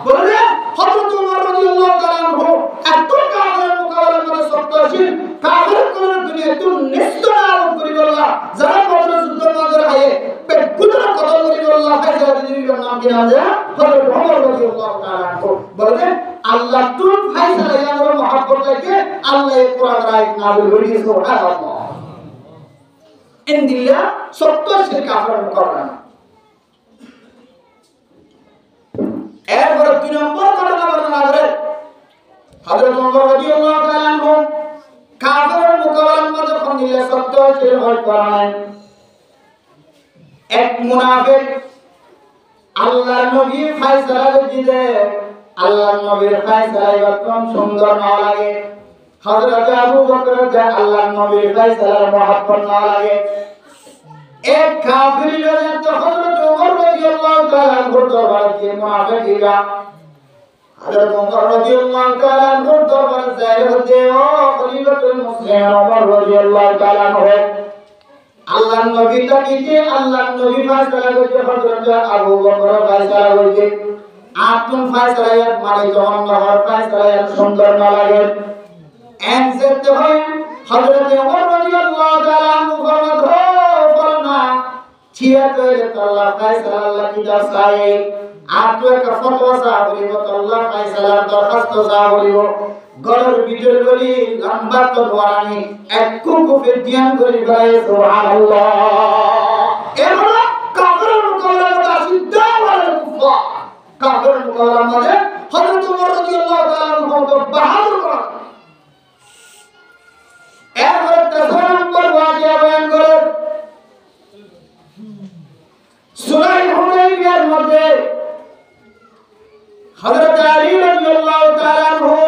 বলে হযরত ওমর রাদিয়াল্লাহু তাআলা আনহু এত কাফের মোকাবেলা করে শক্ত ছিল কাফের কোন দুনিয়াতে নিশ্চয় আরোপ করি বললা যারা বদর যুদ্ধ মাঝে আয়ে পেগুদরা কথা করি বললা ফায়সালা দিদির নাম কি নাম দেয়া হযরত ওমর রাদিয়াল্লাহু তাআলা আনহু বলে আল্লাহ তুম ফায়সালা ইয়ার মহব্বত লাগে আল্লাহ কোরআন আয়াত নাযিল করেছে সুবহানাল্লাহ ইনদিল্লা সত্য সে কাফের মোকাবেলা এরপর দুই নম্বর ঘটনা বর্ণনা করে হযরত ওমর রাদিয়াল্লাহু তাআলা আনহু কাফেরের মোকাবেলার মধ্যে ফন্দিলে সত্য ছিল হয় করায় এক মুনাফিক আল্লাহর নবী ফয়সালা দিতে আল্লাহর নবীর ফয়সালা একদম সুন্দর না লাগে হযরত আবু বকর যে আল্লাহর নবীর ফয়সালার মহব্বত না লাগে এক কাফির তো হযরত ওমর রাদিয়াল্লাহু তাআলা দরবারে গিয়ে মুনাফিকরা হযরত ওমর রাদিয়াল্লাহু তাআলা দরবারে যায় হতে ও খলিফাতুল মুসলিমিন ওমর রাদিয়াল্লাহু তাআলা হয় আল্লাহর নবী তাকে আল্লাহর নবী ফয়সালা করতে হযরত আবু বকর ফয়সালা করতে আপন ফয়সালা মানে যখন নহর ফয়সালা সুন্দর না লাগে এন যেতে হয় হযরত ওমর রাদিয়াল্লাহু তাআলা আনহু ফরমানা চিয়া কইলে আল্লাহ ফয়সালা আল্লাহ কি দাসায়ে आप तो एक फतवा साहब बोलिबो तो अल्लाह फैसला दरखास्त साहब बोलिबो गलर ভিতর বলি লম্বা তো দোয়ানি একটু কুফে ধ্যান করি ভাই সুবহানাল্লাহ এমন কাফের মোকাবেলা করা সিদ্ধ ওয়াল কুফা কাফের মোকাবেলা মানে হযরত ওমর রাদিয়াল্লাহু তাআলা আনহু বাহাদুর করা এরপর 10 নম্বর ওয়াকিয়া বয়ান করে সূরা হুদাইবিয়ার মধ্যে হযরত আলী রাদিয়াল্লাহু তাআলা আনহু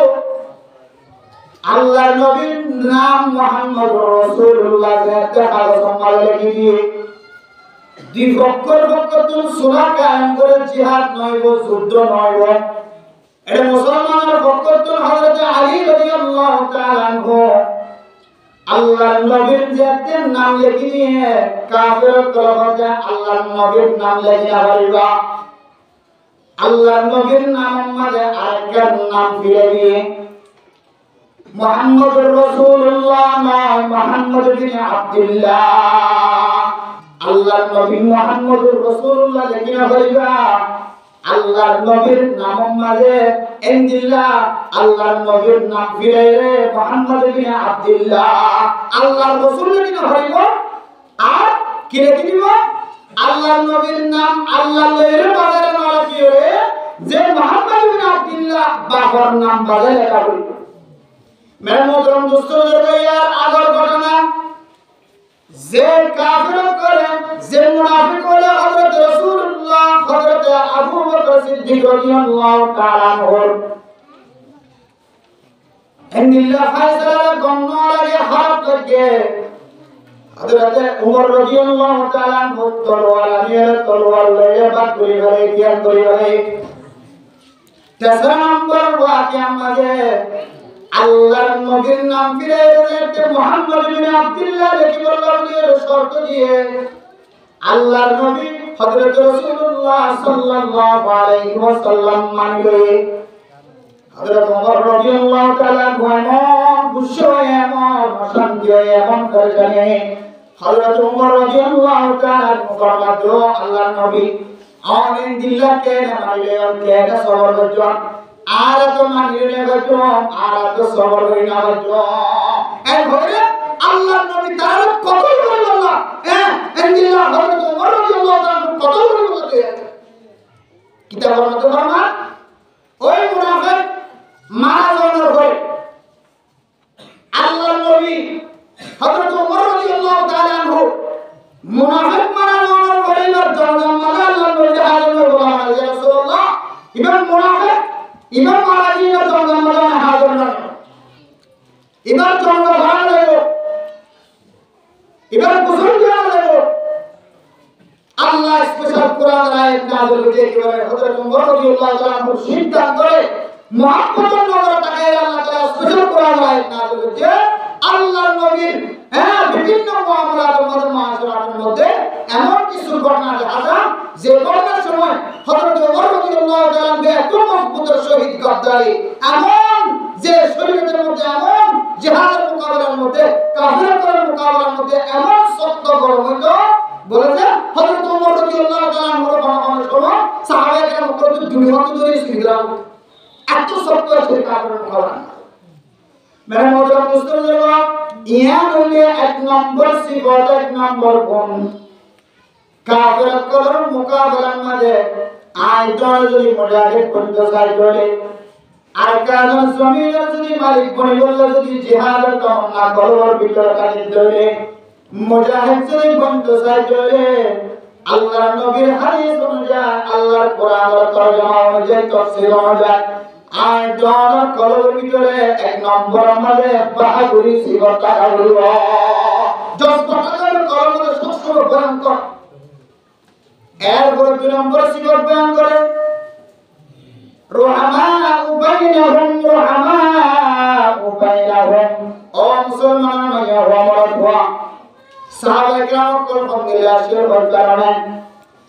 আল্লাহর নবীর নাম মুহাম্মদুর রাসূলুল্লাহ এর কাগজ সম্মালে লিখে দিয়ে দ্বিপক্ষের পক্ষে সুরা কায়েম করে জিহাদ নয়ব যুদ্ধ নয়ব এটা মুসলমানের পক্ষে হযরত আলী রাদিয়াল্লাহু তাআলা আনহু আল্লাহর নবীর জাতের নাম লিখে দিয়ে কাফের কলমে আল্লাহর নবীর নাম লিখে আবারিবা আল্লাহর নবীর নাম মাঝে আরেকটার নাম ফিরে দিয়ে মুহাম্মদুর রাসূলুল্লাহ নয় মুহাম্মদ বিন আব্দুল্লাহ আল্লাহর নবী মুহাম্মদুর রাসূলুল্লাহ লিখে আবারিবা আল্লাহর নবীর নাম মাঝে ইনদিল্লাহ আল্লাহর নবীর নাম ফিরে মুহাম্মদ বিন আব্দুল্লাহ আল্লাহর রাসূল লিখে আবারিবা আর কি লিখে দিব আল্লাহর নবীর নাম আল্লাহর বাজারে না লিখে যে মুহাম্মদ বিন আব্দুল্লাহ বাবার নাম বাজারে লেখা হইল মেরে মোহতরম দোস্তদের ইয়ার আগর ঘটনা যে কাফির করে যে মুনাফিক হলো হযরত রাসূলুল্লাহ হযরত আবু বকর সিদ্দিক রাদিয়াল্লাহু তাআলা আনহু ইন্দিল্লাহ ফায়সালা গণ্য লাগে হাত লাগে হযরত ওমর রাদিয়াল্লাহু তাআলা আনহু তলোয়ার লয়ে বাদ করে গেলে জ্ঞান করে গেলে 10 নম্বর ওয়াকিয়া মাঝে আল্লাহর নবীর নাম ফিরে এসে মুহাম্মদ বিন আব্দুল্লাহ লিখে বললেন শর্ত দিয়ে আল্লাহর নবী হযরত রাসূলুল্লাহ সাল্লাল্লাহু আলাইহি ওয়াসাল্লাম মানলে হযরত ওমর রাদিয়াল্লাহু তাআলা এমন খুশি হয়ে এমন শান্তি হয়ে এমন করে জানে হযরত ওমর রাদিয়াল্লাহু তাআলা ফরমাতো আল্লাহর নবী আমিন দিল্লাহ কে না মানিলে কে না সবর করছো আর তো মানিলে করছো আর তো সবর করি না করছো এই হইরে আল্লাহর নবী তার কত করে বলল এই দিল্লাহ হযরত ওমর রাদিয়াল্লাহু তাআলা কত করে বলতে কিতাবের মধ্যে ফরমান ওই মুনাফিক মারা যাওয়ার পরে আল্লাহর নবী হযরত ওমর রাদিয়াল্লাহু তাআলা আনহু মুনাফিক মারা যাওয়ার পরে এর দরজা মারা আল্লাহর নবী হাজির হয়ে বললেন ইয়া রাসূলুল্লাহ ইমাম মুনাফিক ইমাম মারা গিয়ে দরজা মারা হাজির না ইমাম দরজা ভাঙা দেবো ইমাম গোসল দেওয়া দেবো আল্লাহ স্পেশাল কোরআন আয়াত নাযিল করে একেবারে হযরত ওমর রাদিয়াল্লাহু তাআলা আনহু সিদ্ধান্ত করে মুহাম্মদুর নবী তাকে আল্লাহ তাআলা স্পেশাল কোরআন আয়াত নাযিল করেছে আল্লাহর নবীর বিভিন্ন মুআমালাতের মধ্যে মুআশারাতের মধ্যে এমন কিছু ঘটনা দেখা যায় যে ঘটনার সময় হযরত ওমর রাদিয়াল্লাহু তাআলা এত মজবুত শহীদ গাদ্দারি এমন যে শরীয়তের মধ্যে এমন জিহাদের মোকাবেলার মধ্যে কাফিরদের মোকাবেলার মধ্যে এমন শক্ত গরম হইতো বলেছে হযরত ওমর রাদিয়াল্লাহু তাআলা আনহুর বানানোর সময় সাহাবায়ে কেরাম কত দুনিয়াতে ধরে সিদ্রাম এত শক্ত ছিল কাফিরের মোকাবেলা মেরে মোহতরম মুসলিম ইয়া হইলে এক নম্বর সিফাত এক নম্বর গুণ কাফিরদের মোকাবেলার মধ্যে আইদল যদি মুজাহিদ করতে চাই বলে আর কারণ জমিনের যদি মালিক বনে বললে যদি জিহাদের তামান্না করবার ভিতরে কাজে ধরে মুজাহিদ যদি বন্ধ চাই বলে আল্লাহর নবীর হাদিস অনুযায়ী আল্লাহর কোরআনের তরজমা অনুযায়ী তাফসীর অনুযায়ী আইদল করবার ভিতরে এক নম্বর আমাদের বাহাদুরি সিফাত থাকা হইল জজবাতের করবার সবসময় ভয়ঙ্কর এরপর দুই নম্বর সিফাত বয়ান করে রহমাউ বাইনাহুম ও মুসলমান ইয়া রামাতুল্লাহ সাহাবায়ে কেরাম কল ফমিলা শির কারণে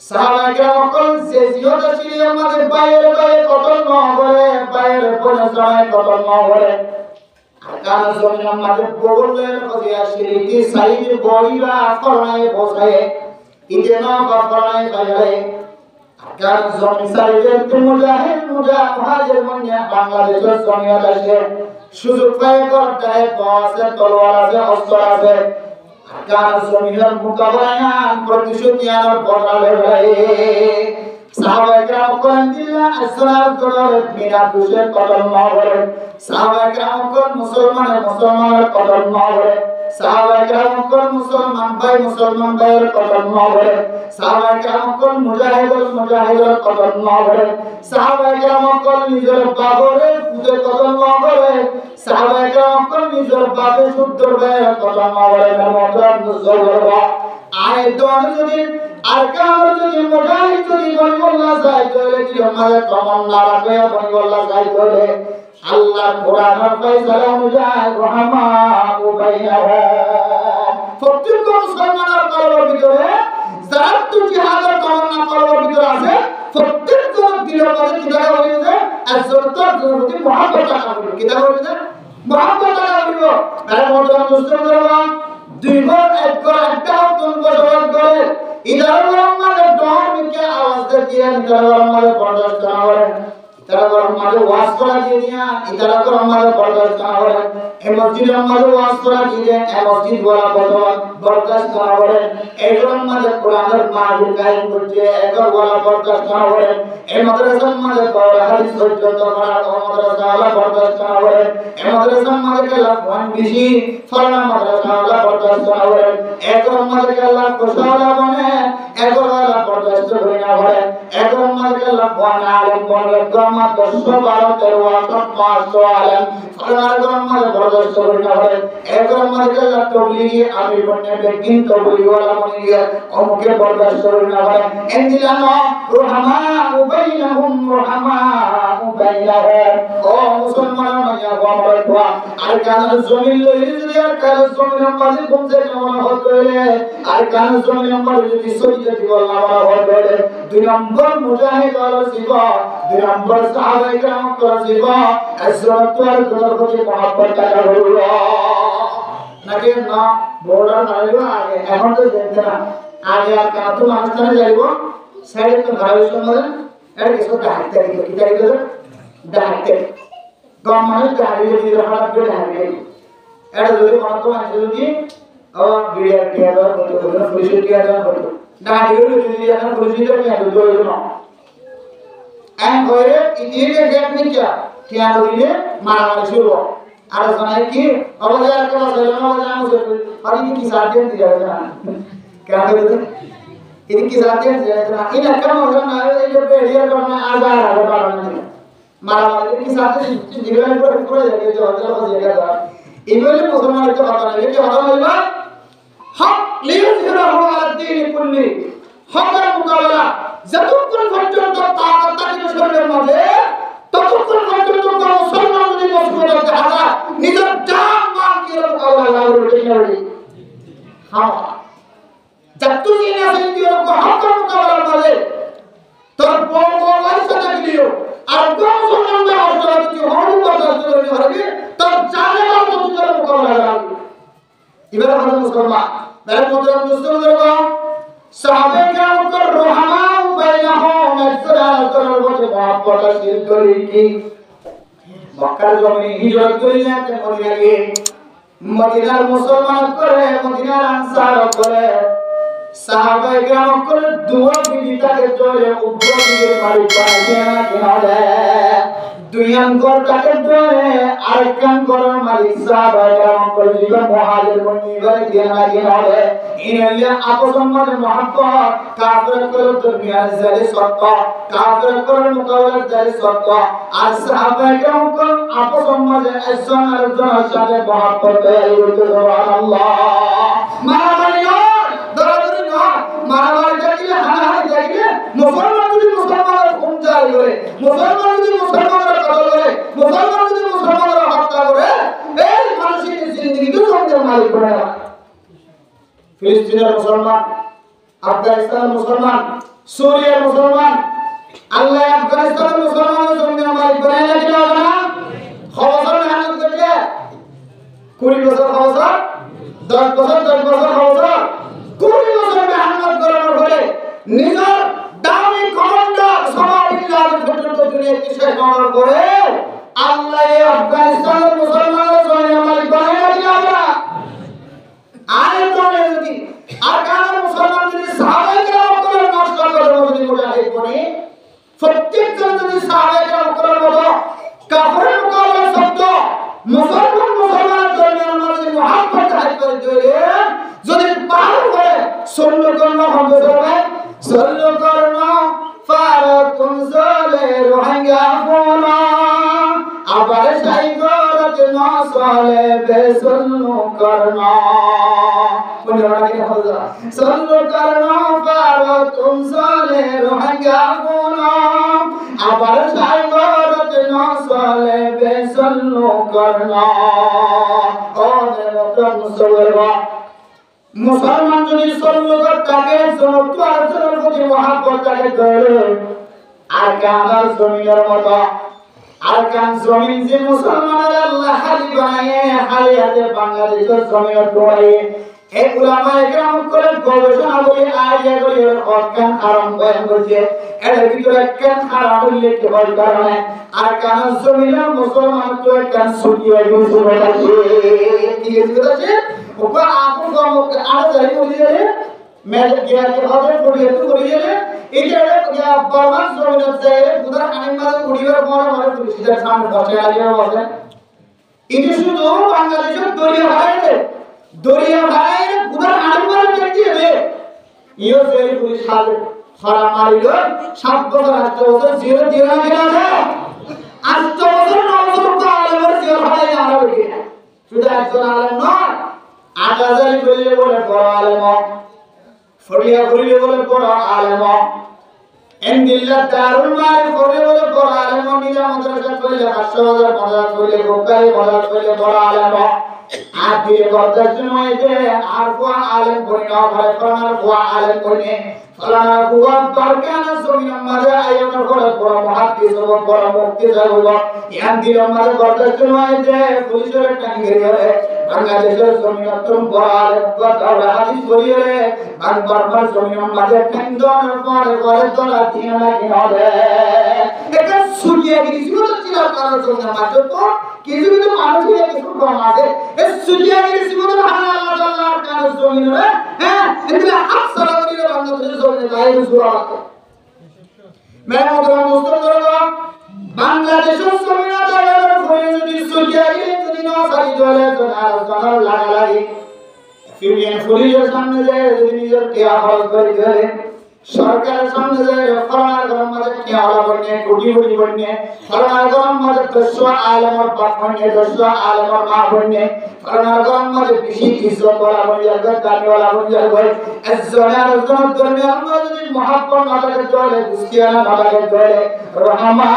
সাহাবায়ে কেরাম কল যে জিয়ত ছিল আমাদের বাইরে বাইরে কতল ন করে বাইরে কোন সময় কতল ন করে আকান জমিন আমাদের বগলের ফজিয়া শিরিকি সাইদ বড়িরা ফরনায় বসায় ইদেন ফরনায় বাইরে কারণ জমি সাইদের মুজাহিদ মুহাজির মনিয়া বাংলাদেশের জমিয়ত আছে সুযোগ পায় করতে আছে তলোয়ার আছে অস্ত্র আছে কারণ জমির মোকাবেলায় প্রতিশোধ নেওয়ার বদলে ভাই সাহাবায়ে কেরাম কোন দিল্লাহ আসসালাম করে বিনা দোষে কদম না করে সাহাবায়ে কেরাম কোন মুসলমানের কদম না করে সাহাবায়ে কেরাম কোন মুসলমান ভাইয়ের কদম না করে সাহাবায়ে কেরাম কোন মুজাহিদের কদম না করে সাহাবায়ে কেরাম কোন নিজের বাবরের পুতের কদম না করে সাহাবায়ে কেরাম কোন নিজের বাপের শুদ্ধর ভাইয়ের কদম না করে মোহাম্মদ মুস্তফা আয়াতন যদি আর কার যদি মুজাহিদ যদি বলিল্লাহ যায় তাহলে কি আমাদের তামান্না রাখে বলিল্লাহ যায় তাহলে আল্লাহ কোরআনের ফয়সালা অনুযায়ী রহমাউ বাইনাহুম প্রত্যেক মুসলমানের কলবের ভিতরে যারা তো জিহাদের তামান্না কলবের ভিতরে আছে প্রত্যেকজন দিলের মধ্যে কি দেখা হইছে আজরতার প্রতি মহব্বত থাকা হইছে কি দেখা হইছে মহব্বত থাকা হইছে আরে মোহাম্মদ মুস্তফা দুই ঘর এক ঘর একটা হতন বসবাস করে ইদার আমাদের ডরমিকে আওয়াজ দিয়ে ইদার আমাদের বরদাস্ত না করে ইদার আমাদের ওয়াজ করা দিয়ে দিয়া ইদার আমাদের বরদাস্ত না করে এই মসজিদে আমাদের ওয়াজ করা দিয়ে এই মসজিদ বলা বরদাস্ত না করে এইগুলো আমাদের কোরআনের মাহফিল কায়েম করছে এগুলো বলা বরদাস্ত না করে এই মাদ্রাসা আমাদের পড়া হাদিস পর্যন্ত পড়া মাদ্রাসা আলা বরদাস্ত না করে এই মাদ্রাসা আমাদের লাফান বেশি ফলানা মাদ্রাসা আলা বরদাস্ত না করে এগুলো আমাদের আল্লাহ কোশালা বনে এগুলো আল্লাহ বরদাস্ত করে না করে এগুলো আমাদের লাফান আলেম বনে গ্রামা 10 12 13 15 আলেম ফলানা গ্রামা বরদাস্ত করে না করে এগুলো আমাদের আল্লাহ তবলিগি আমি বনে বেকিন তবলিওয়ালা বনে গিয়ে অমুকে বরদাস্ত করে না করে এন্দিলানো রহমাউ বাইনাহুম ও মুসলমান মাইয়া বাবার দোয়া আর কান জমিন লইলে যদি আর কান জমিন আমাদের কমছে কেমন হবে আর কান জমিন আমাদের যদি সরিয়ে দিব আল্লাহ হবে দুই নম্বর মুজাহিদ আর সিবা দুই নম্বর সাহাবায়ে কেরাম কর সিবা হযরত আর গুণর প্রতি মহব্বত থাকা হলো নাকি না বর্ডার মারিব আগে এখন তো দেখতে না আগে আর কেন তো মানুষখানে যাইব সাইডে তো ভাড়া সময় এর কিছু ডাকতে কি তারিখে ডাকতে কম মানুষ দাঁড়িয়ে দিয়ে হঠাৎ করে দাঁড়িয়ে এটা যদি কোনো তো মানুষ যদি আবার বিড়িয়া টিয়া দেওয়া করতে হবে না পুলিশের টিয়া দেওয়া করতে দাঁড়িয়ে যদি এখন পুলিশের টিয়া দেওয়া করতে না এম হয়ে ইতিহাসে গ্যাপ নিকা টিয়া দিলে মারামারি শুরু আর জানাই কি অবজার করা যায় না অবজার মুসে আর কি সাথে দিয়ে যাবে না क्या कहते हैं इनकी जातियां जैसा इन अकम और ना ये जो पेड़िया करना आजार है बाबा ने मारा वाले की साथ जीवन पर पूरा जगह जो होता है जगह था इन्होंने मुसलमान को पता नहीं कि होता है बात हक लियुज़हिरा हुआ अल-दीन कुल्ली हक का मुकाबला যতক্ষণ পর্যন্ত তাকত থাকে মুসলমানের মধ্যে ততক্ষণ পর্যন্ত কোন মুসলমান যদি মজবুত হতে হারা নিজের জান মাল কি মুকাবলা করবে না হ্যাঁ जब तू ये ना सिंधियों को हक का मुकाबला करे तो बोल वाली सजा के लिए और दो मुसलमान में और जो कि हम को दस्तूर में हरगे तो जाने वाला तो तुझे मुकाबला करेंगे इधर हम मुसलमान मेरे मुद्रा मुस्लिम लोगों सहाबे किराम को रहमा बैनहुम अज़रातुल वजह मोहब्बत शिल करी की मक्का जमीन हिजरत करी जाते मदीना के मदीनार मुसलमान करे मदीनार अंसार करे साहबे किराम को दुआ की गीता के जोरे ऊपर के मारी पाए ना किनारे दुनियान को ताके जोरे अरकान करो मालिक साहबे किराम को जीवन मुहाजिर को निवर किया किनारे इनले आपस में मोहब्बत काफिर करो दुनिया जाले सत्ता काफिर करो मुकाबला जाले सत्ता और साहबे किराम को आपस में ऐसा अर्जुन साथे मोहब्बत है सुभान अल्लाह मारा मारामारी देखिए हानाहानी देखिए मुसलमान যদি মুসলমানের খুন জারি করে মুসলমান যদি মুসলমানের কতল করে মুসলমান যদি মুসলমানের হত্যা করে এই মানুষের জিন্দেগি তো সঙ্গে মালিক করে না ফিলিস্তিনের মুসলমান আফগানিস্তানের মুসলমান সুরিয়ার মুসলমান আল্লাহ আফগানিস্তানের মুসলমানের সঙ্গে মালিক করে না কি না খবর মেহনত করলে 20 বছর খবর 10 বছর 10 বছর খবর 20 বছর মেহনত করার পরে নিজের দামি কমান্ডার সমাবিল্লাহ পর্যন্ত দুনিয়াতে শেষ করার পরে আল্লাহ এই আফগানিস্তানের মুসলমানদের সঙ্গে মালিক বানায় দিল আমরা আরে তো যদি আর কারণ মুসলমান যদি সাহাবায়ে কেরাম করে নষ্ট করে যদি মুজাহিদ বনে প্রত্যেকজন যদি সাহাবায়ে কেরাম করে মতো কাফেরের মোকাবেলা শব্দ মুসলমানের দরমিয়ান যদি মুহাব্বত হাই করে দিলে যদি পার করে সল্লু করনা হবে যাবে সল্লু করনা ফারাকুন জালে রোহিঙ্গা ফোনা আবার সাই গরত না সালে বেসল্লু করনা কোন রাগে হবে সল্লু করনা ফারাকুন জালে রোহিঙ্গা ফোনা আবার সাই গরত না সালে বেসল্লু করনা ও মেরা মুসলমান মুসলমান যদি সল্লুকার তাকে সনত্ব আচরণ প্রতি মহাব্বত তাকে করে আর কামার জমিনের মতো আর কাম জমিন যে মুসলমানের আল্লাহ হালি বানায়ে হালি হাতে বাংলাদেশের জমিন তোড়ায়ে এই উলামায়ে কেরাম করে গবেষণা করে আইডিয়া করে অজ্ঞান আরম্ভ করেছে এর ভিতরে কেন হারাম উল্লেখ হওয়ার কারণে আর কাম জমিনের মুসলমান তো কেন সুখী হয়ে গেছে কি হয়েছে ওপর আপু গমকে আর জারি করে দিলে মেজর গিয়া কে হবে পড়িয়ে তো করে দিলে এটা গিয়া বর্মান জমিন যায় বুদার কানে মাঝে উড়িবার পর মানে পুলিশের সামনে বসে লাগিয়ে বসে এটা শুধু বাংলাদেশের দরিয়া ভাইরে বুদার কানে মাঝে দেখতে হবে ইও জেরি পুলিশ হালে ছড়া মারিল 7 বছর 8 বছর জিরো দিয়ে না গেল 8 বছর 9 বছর তো আলেমের জিরো হয় না আমরা বলি শুধু একজন আলেম নয় 8000 কইলে বলে বড় আলেম ফরিয়া কইলে বলে বড় আলেম এন্দিল্লাহ দারুল মারিফ কইলে বলে বড় আলেম নিলা মাদ্রাসা কইলে 500,000 মাদ্রাসা কইলে গোকাই মাদ্রাসা কইলে বড় আলেম আর দিয়ে গর্দাজন হইতে আর কোয়া আলেম কইনা ঘরে ফলানার কোয়া আলেম কইনে ফলানার কোয়া দরকার জমিন মাঝে আয়াতের ঘরে বড় মুহাদ্দিস ও বড় মুফতি যাবো ইয়ান দিল মাঝে গর্দাজন হইতে পুলিশের টাঙ্গিরি হয়ে বাংলাদেশের জমিন অত্যন্ত বড় কথা হাদিস বলিয়ে বাংলার জমিন মাঝে টেন্ডনের পরে তোলা দিন লাগে হবে এটা সুজিয়ে গিয়েছিল ছিল কারণ জমিন মাঝে তো কিছু কিছু মানুষের কিছু কম আছে এই সুজিয়ে গিয়েছিল আল্লাহর কারণ জমিন হ্যাঁ এগুলো আসসালা করিলে বাংলাদেশের জমিন তাই সুরা মেহমুদুল মুস্তাফা বাংলাদেশের জমিন তার ফলে যদি সুজিয়ে গিয়ে যদি না সারি চলে আর লাগা ইউনিয়ন পুলিশের সামনে যায় যদি নিজের টিয়া খরচ করে দিলে সরকারের সামনে যায় ফলানা গরম মাঝে টিয়া হলা বন্যে কোটি কোটি বন্যে ফলানা গরম মাঝে 10 আলেমর বাপ বন্যে 10 আলেমর মা বন্যে ফলানা গরম মাঝে বেশি ইজ্জত ওয়ালা বন্যে দামি ওয়ালা বন্যে হয় আজজানার জন্য দরমিয়ান যদি মহাব্বত না থাকে চলে দুস্তিয়ানা না থাকে চলে রহমা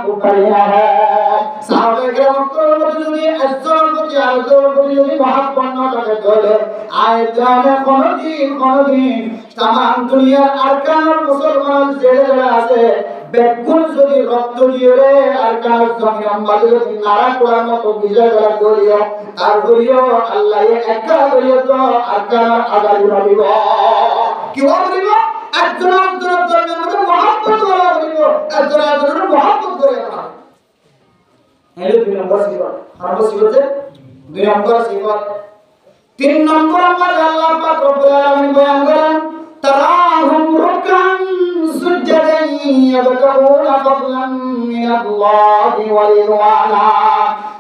উপাইয়া হ্যায় সাহাবায়ে কেরাম যদি আজজানার প্রতি আল্লাহর প্রতি যদি মহাব্বত না থাকে চলে আয়দানে কোনদিন तमाम দুনিয়ার আরকানুল মুসলমান যারা আছে বেগুন যদি রক্ত দিয়ে আরকানুল জমিন আমাদের যদি নারা করার মতো বিজয় করা করিও আর করিও আল্লাহ একা করিও তো আরকানুল আদায় করিব কি বলিব একজন একজনের ধর্মের মধ্যে মহব্বত করা করিব একজন একজনের মহব্বত করে না এই দুই নম্বর সিফাত আর সিফাতে দুই নম্বর সিফাত তিন নম্বর আমাদের আল্লাহ পাক রব্বুল আলামিন বয়ান করেন تراهم ركعا سجدا يبتغون فضلا من الله ورضوانا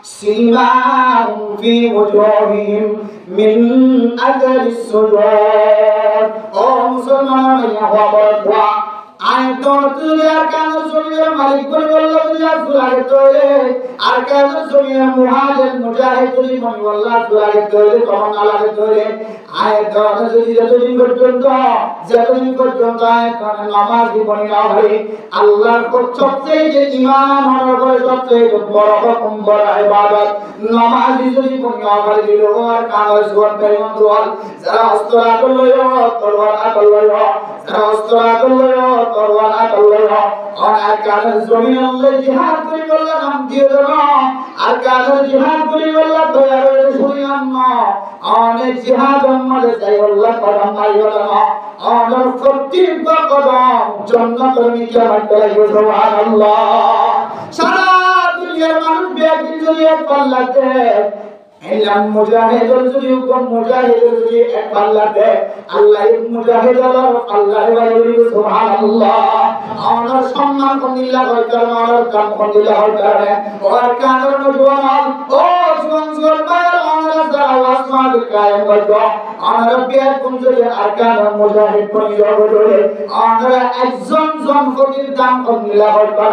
سيماهم في وجوههم من أثر السجود او مسلمان يا بابا আয়তন তুলে আরকানুল জমিনের মালিক বলে আল্লাহ সুলাগে তোলে আরকানুল জমিনের মুহাজির মুজাহিদ বলে আল্লাহ সুলাগে তোলে তখন আলাদা তোলে আয়তন যদি যতদিন পর্যন্ত আয়তন নামাজ জীবনে না হয় আল্লাহর সবচেয়ে যে ঈমান হওয়ার পরে সবচেয়ে বড় হুকুম বড় ইবাদত নামাজ যদি না হয় দিল আর কাগজ সুবহান দোয়াল যারা অস্ত্র আটল লয় তরবার আটল লয় যারা অস্ত্র আটল লয় তরবার আটল লয় আর কাগজ জমিন আল্লাহ জিহাদ করি আল্লাহ নাম দিয়ে দেব আর কাগজ জিহাদ করি আল্লাহ দয়া করে শুনিয়াম না অনেক জিহাদ আমাদের চাই আল্লাহ কদম মারিও না আমার প্রত্যেক কদম জান্নাতের নিচে রাখতে লাগবে সুবহানাল্লাহ সারা দুনিয়ার মানুষ বেয়াকিন যদি পাল্লাতে এলাম মুজাহিদুল যদি কোন মুজাহিদুল যদি এক পাল্লাতে আল্লাহ মুজাহিদ আল্লাহ ওয়ালি সুবহানাল্লাহ আমার সম্মান কমিল্লা হইতে আমার কাম কমিল্লা হইতে আর কানের নজওয়ান ও জওয়ান জওয়ান আমরা যারা আসমান কায়েম হইতো আমরা বেয়াকুম যদি আরকান মুজাহিদ কমিল্লা হইতো আমরা একজন জন ফকির দাম কমিল্লা হইতে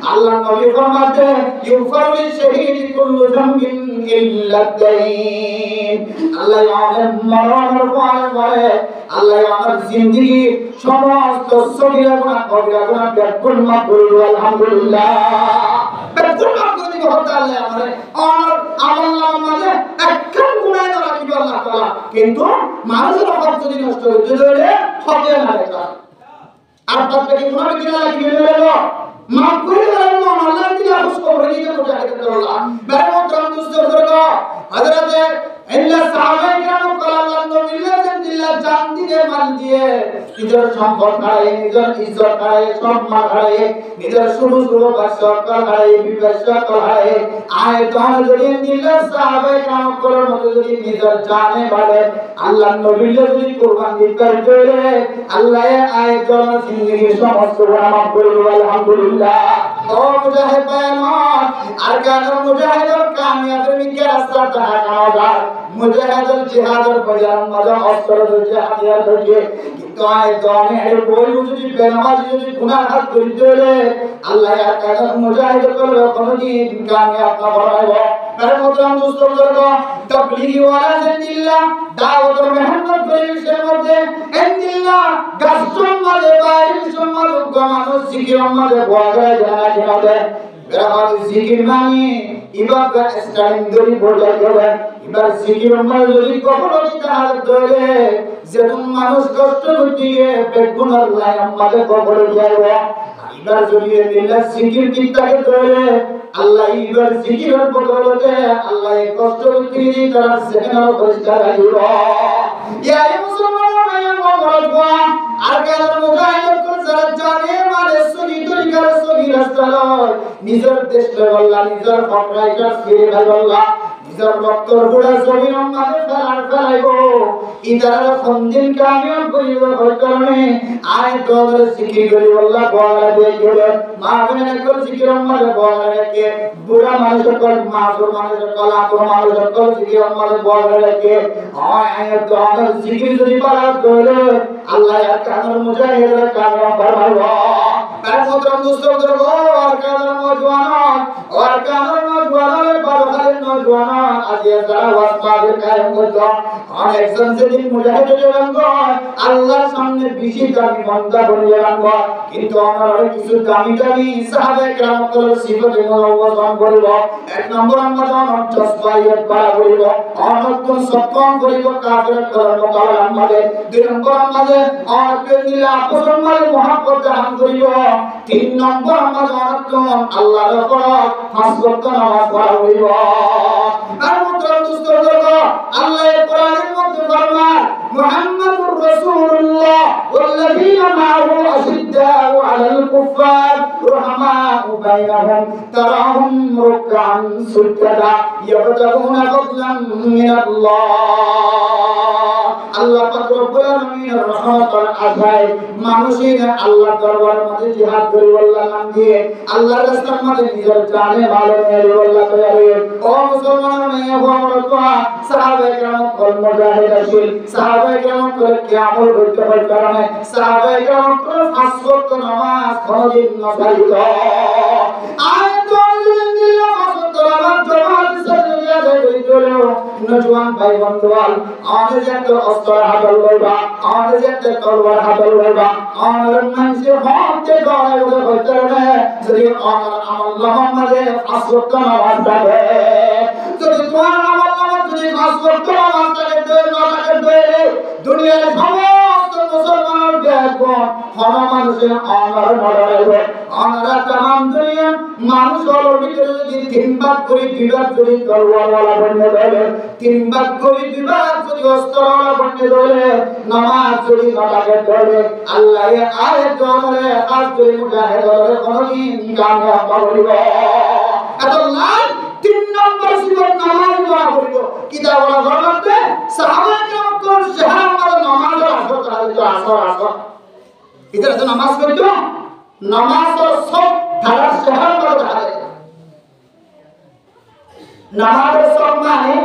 আল্লাহ নবী ফরমাতে ইউফারুল শাহীদ কুল্লু জামবিন ইল্লা দাইন আল্লাহ আমাদের মরণের পরে আল্লাহ আমাদের জিন্দেগি সমস্ত সগীরা গুনাহ কবিরা গুনাহ বেকুল মাফ করে আলহামদুলিল্লাহ বেকুল মাফ করে দিব হতে আল্লাহ আমাদের আর আল্লাহ আমাদের একখান গুনাহ না রাখিব আল্লাহ তাআলা কিন্তু মানুষের হক যদি নষ্ট হইতে দিলে হবে না এটা আর তারপরে গুনাহ কিনা লাগিয়ে দিল মাফ করে দিলেন আল্লাহ দিলা খুশ খবর দিতে মুজাহিদ আল্লাহ বেরমত রামদুস্ত করো হযরত ইল্লা সাহাবায়ে কেরাম কল্লাল্লাহু মিল্লাতান দিল্লাহ জান দিয়ে মান দিয়ে নিজের সম্পদ হারায় নিজের ইজ্জত হারায় সম্মান হারায় নিজের শুরু বাসকা হারায় বিবাসকা হারায় আয়তন যদি দিল্লাহ সাহাবায়ে কেরাম করার মতো যদি নিজের জানে বাড়ে আল্লাহ নবী যদি কুরবান দিতে পারে আল্লাহ আয়তন জিন্দেগির সমস্ত গুনাহ মাফ করে দিবে আলহামদুলিল্লাহ ও মুজাহিদ বায়ান আরকানুল মুজাহিদের কামিয়াবের মিকে রাস্তা তাহা মুজাহিদুল জিহাদের বয়ান মজা অস্ত্র ধরে হাতিয়ার ধরে কিন্তু আয়তনে এর বই যদি বেনামাজি যদি গুনাহ হাত করিতে আল্লাহ আরকানুল মুজাহিদের কোনদিন কামিয়াব না বানাইব তার মধ্যে মুস্তফা তাবলীগি ওয়ালা জিল্লাহ দাওয়াতের মেহনত করে সে মধ্যে ইনদিল্লাহ গাছম মাঝে বাইরে সমাজ মানুষ জিকির মাঝে বড় জানা জানা বেরাহাত জিকির মানে ইবাদত স্টাইল ধরে বলে গেলে এবার জিকির মানে যদি কখনো তাহার ধরে যেমন মানুষ কষ্ট করতে বেগুন আল্লাহ আমাদের কবরে যাবে এবার যদি নিল্লা জিকির কিতাকে ধরে আল্লাহ ইবার জিকিরের বদলতে আল্লাহ এই কষ্ট তিনি তারা সেখানে পরিষ্কার আইব ইয়া মুসলমান ভাইয়া বলবো আর কাদের মুজাহিদ কোন যারা জানে মানে সহি তরিকার সহি রাস্তা লয় নিজের দেশে আল্লাহ নিজের ফকরাইটার ছেড়ে ভাই আল্লাহ নিজের রক্তর গোড়া জমিন আমাদের ফেলাইব ইদারা ফন্দিন কামিয়াব করিব ওই কারণে আয় তোদের জিকির করি আল্লাহ বলা দিয়ে গেলে মা বনে কর জিকির আমাদের বলা রেখে বুড়া মানুষের কল মাসুর মানুষের কল আতর মানুষের কল জিকির আমাদের বলা রেখে আয় তোদের জিকির যদি পারা করে আল্লাহ আর কাদের মুজাহিদের কামিয়াব ফরমাইব আর মোহতরম দোস্তদের গো আর কাদের নওজওয়ান আর কাদের নওজওয়ান বারখালের নওজওয়ান আজ যারা ওয়াসমাদের কায়েম করলো অনেকজন যেদিন মুজাহিদের রঙ্গন আল্লাহর সামনে বেশি দামি বান্দা বনে রঙ্গন কিন্তু আমরা কিছু দামি দামি সাহাবায়ে কেরাম কল সিফতে মুআওয়াজান করিব এক নম্বর আমরা অনচসবাইয়ত পারা করিব অনকন সত্যম করিব কাফের করার মোকাবেলা আমাদের দুই নম্বর আমাদের অনকে দিলা মুসলমান মহব্বত দান করিব তিন নম্বর আমাদের অনকন আল্লাহর পরক পাঁচ ওয়াক্ত নামাজ পড়া করিব আর মুহতরম দোস্তদের আল্লাহ কোরআনের মধ্যে ফরমান মুহাম্মাদুর রাসূলুল্লাহ ওয়াল্লাযীনা মা'আহু আশিদ্দাউ আলাল কুফফার রহমাউ বাইনাহুম তারাহুম রুকআন সুজদা ইয়াবতাগুনা ফাদলান মিনাল্লাহ আল্লাহ পাক রব্বুল আলামিনের রহমতের আশায় মানুষের আল্লাহ দরবারের মধ্যে জিহাদ করি আল্লাহ নাম দিয়ে আল্লাহর রাস্তার মধ্যে নিজের জানে মাল নিয়ে আল্লাহ করে ও মুসলমান মেয়ে বড় কোয়া সাহাবায়ে কেরাম কল মুজাহিদ আসিল সাহাবায়ে কেরাম কল কিয়ামত করতে পারে কারণে সাহাবায়ে কেরাম কল পাঁচ ওয়াক্ত নামাজ কোনদিন না ছাড়িত আয়াত আল্লাহ পাঁচ ওয়াক্ত নামাজ জামাত সাথে যায় কইলো নজওয়ান ভাই বন্ধুয়াল আমাদের যে একটা অস্ত্র হাতল লইবা আমাদের যে একটা তলোয়ার হাতল লইবা আমাদের মানুষের হতে গড়াই ওদের হইতে না যদি আল্লাহ আমাদের পাঁচ ওয়াক্ত নামাজ পড়ে যদি তোমার আল্লাহ যদি পাঁচ ওয়াক্ত নামাজ পড়ে না থাকে দুনিয়ার সমস্ত মুসলমান দেখো কোন মানুষের আমার মরাইবে আমরা तमाम দুনিয়া মানুষ হলো ভিতরে যদি তিন ভাগ করে বিভাগ যদি তলোয়ারওয়ালা বনে ধরে তিন ভাগ করে বিভাগ যদি অস্ত্রওয়ালা বনে ধরে নামাজ যদি নটাকে ধরে আল্লাহ এই আয়াত ধরে কাজ করে মুজাহিদ ধরে কোনদিন কামিয়াব করিব এত লাল তিন নম্বর সিবত নামাজ পড়া করিব কিতাব ওয়ালা ধর্মতে সাহাবায়ে কেরাম কোন শহর আমাদের নামাজ আসর তাহলে আসর इधर तो नमाज पढ़ते हो नमाज और सब धारा शहर पर धारे नमाज और सब माने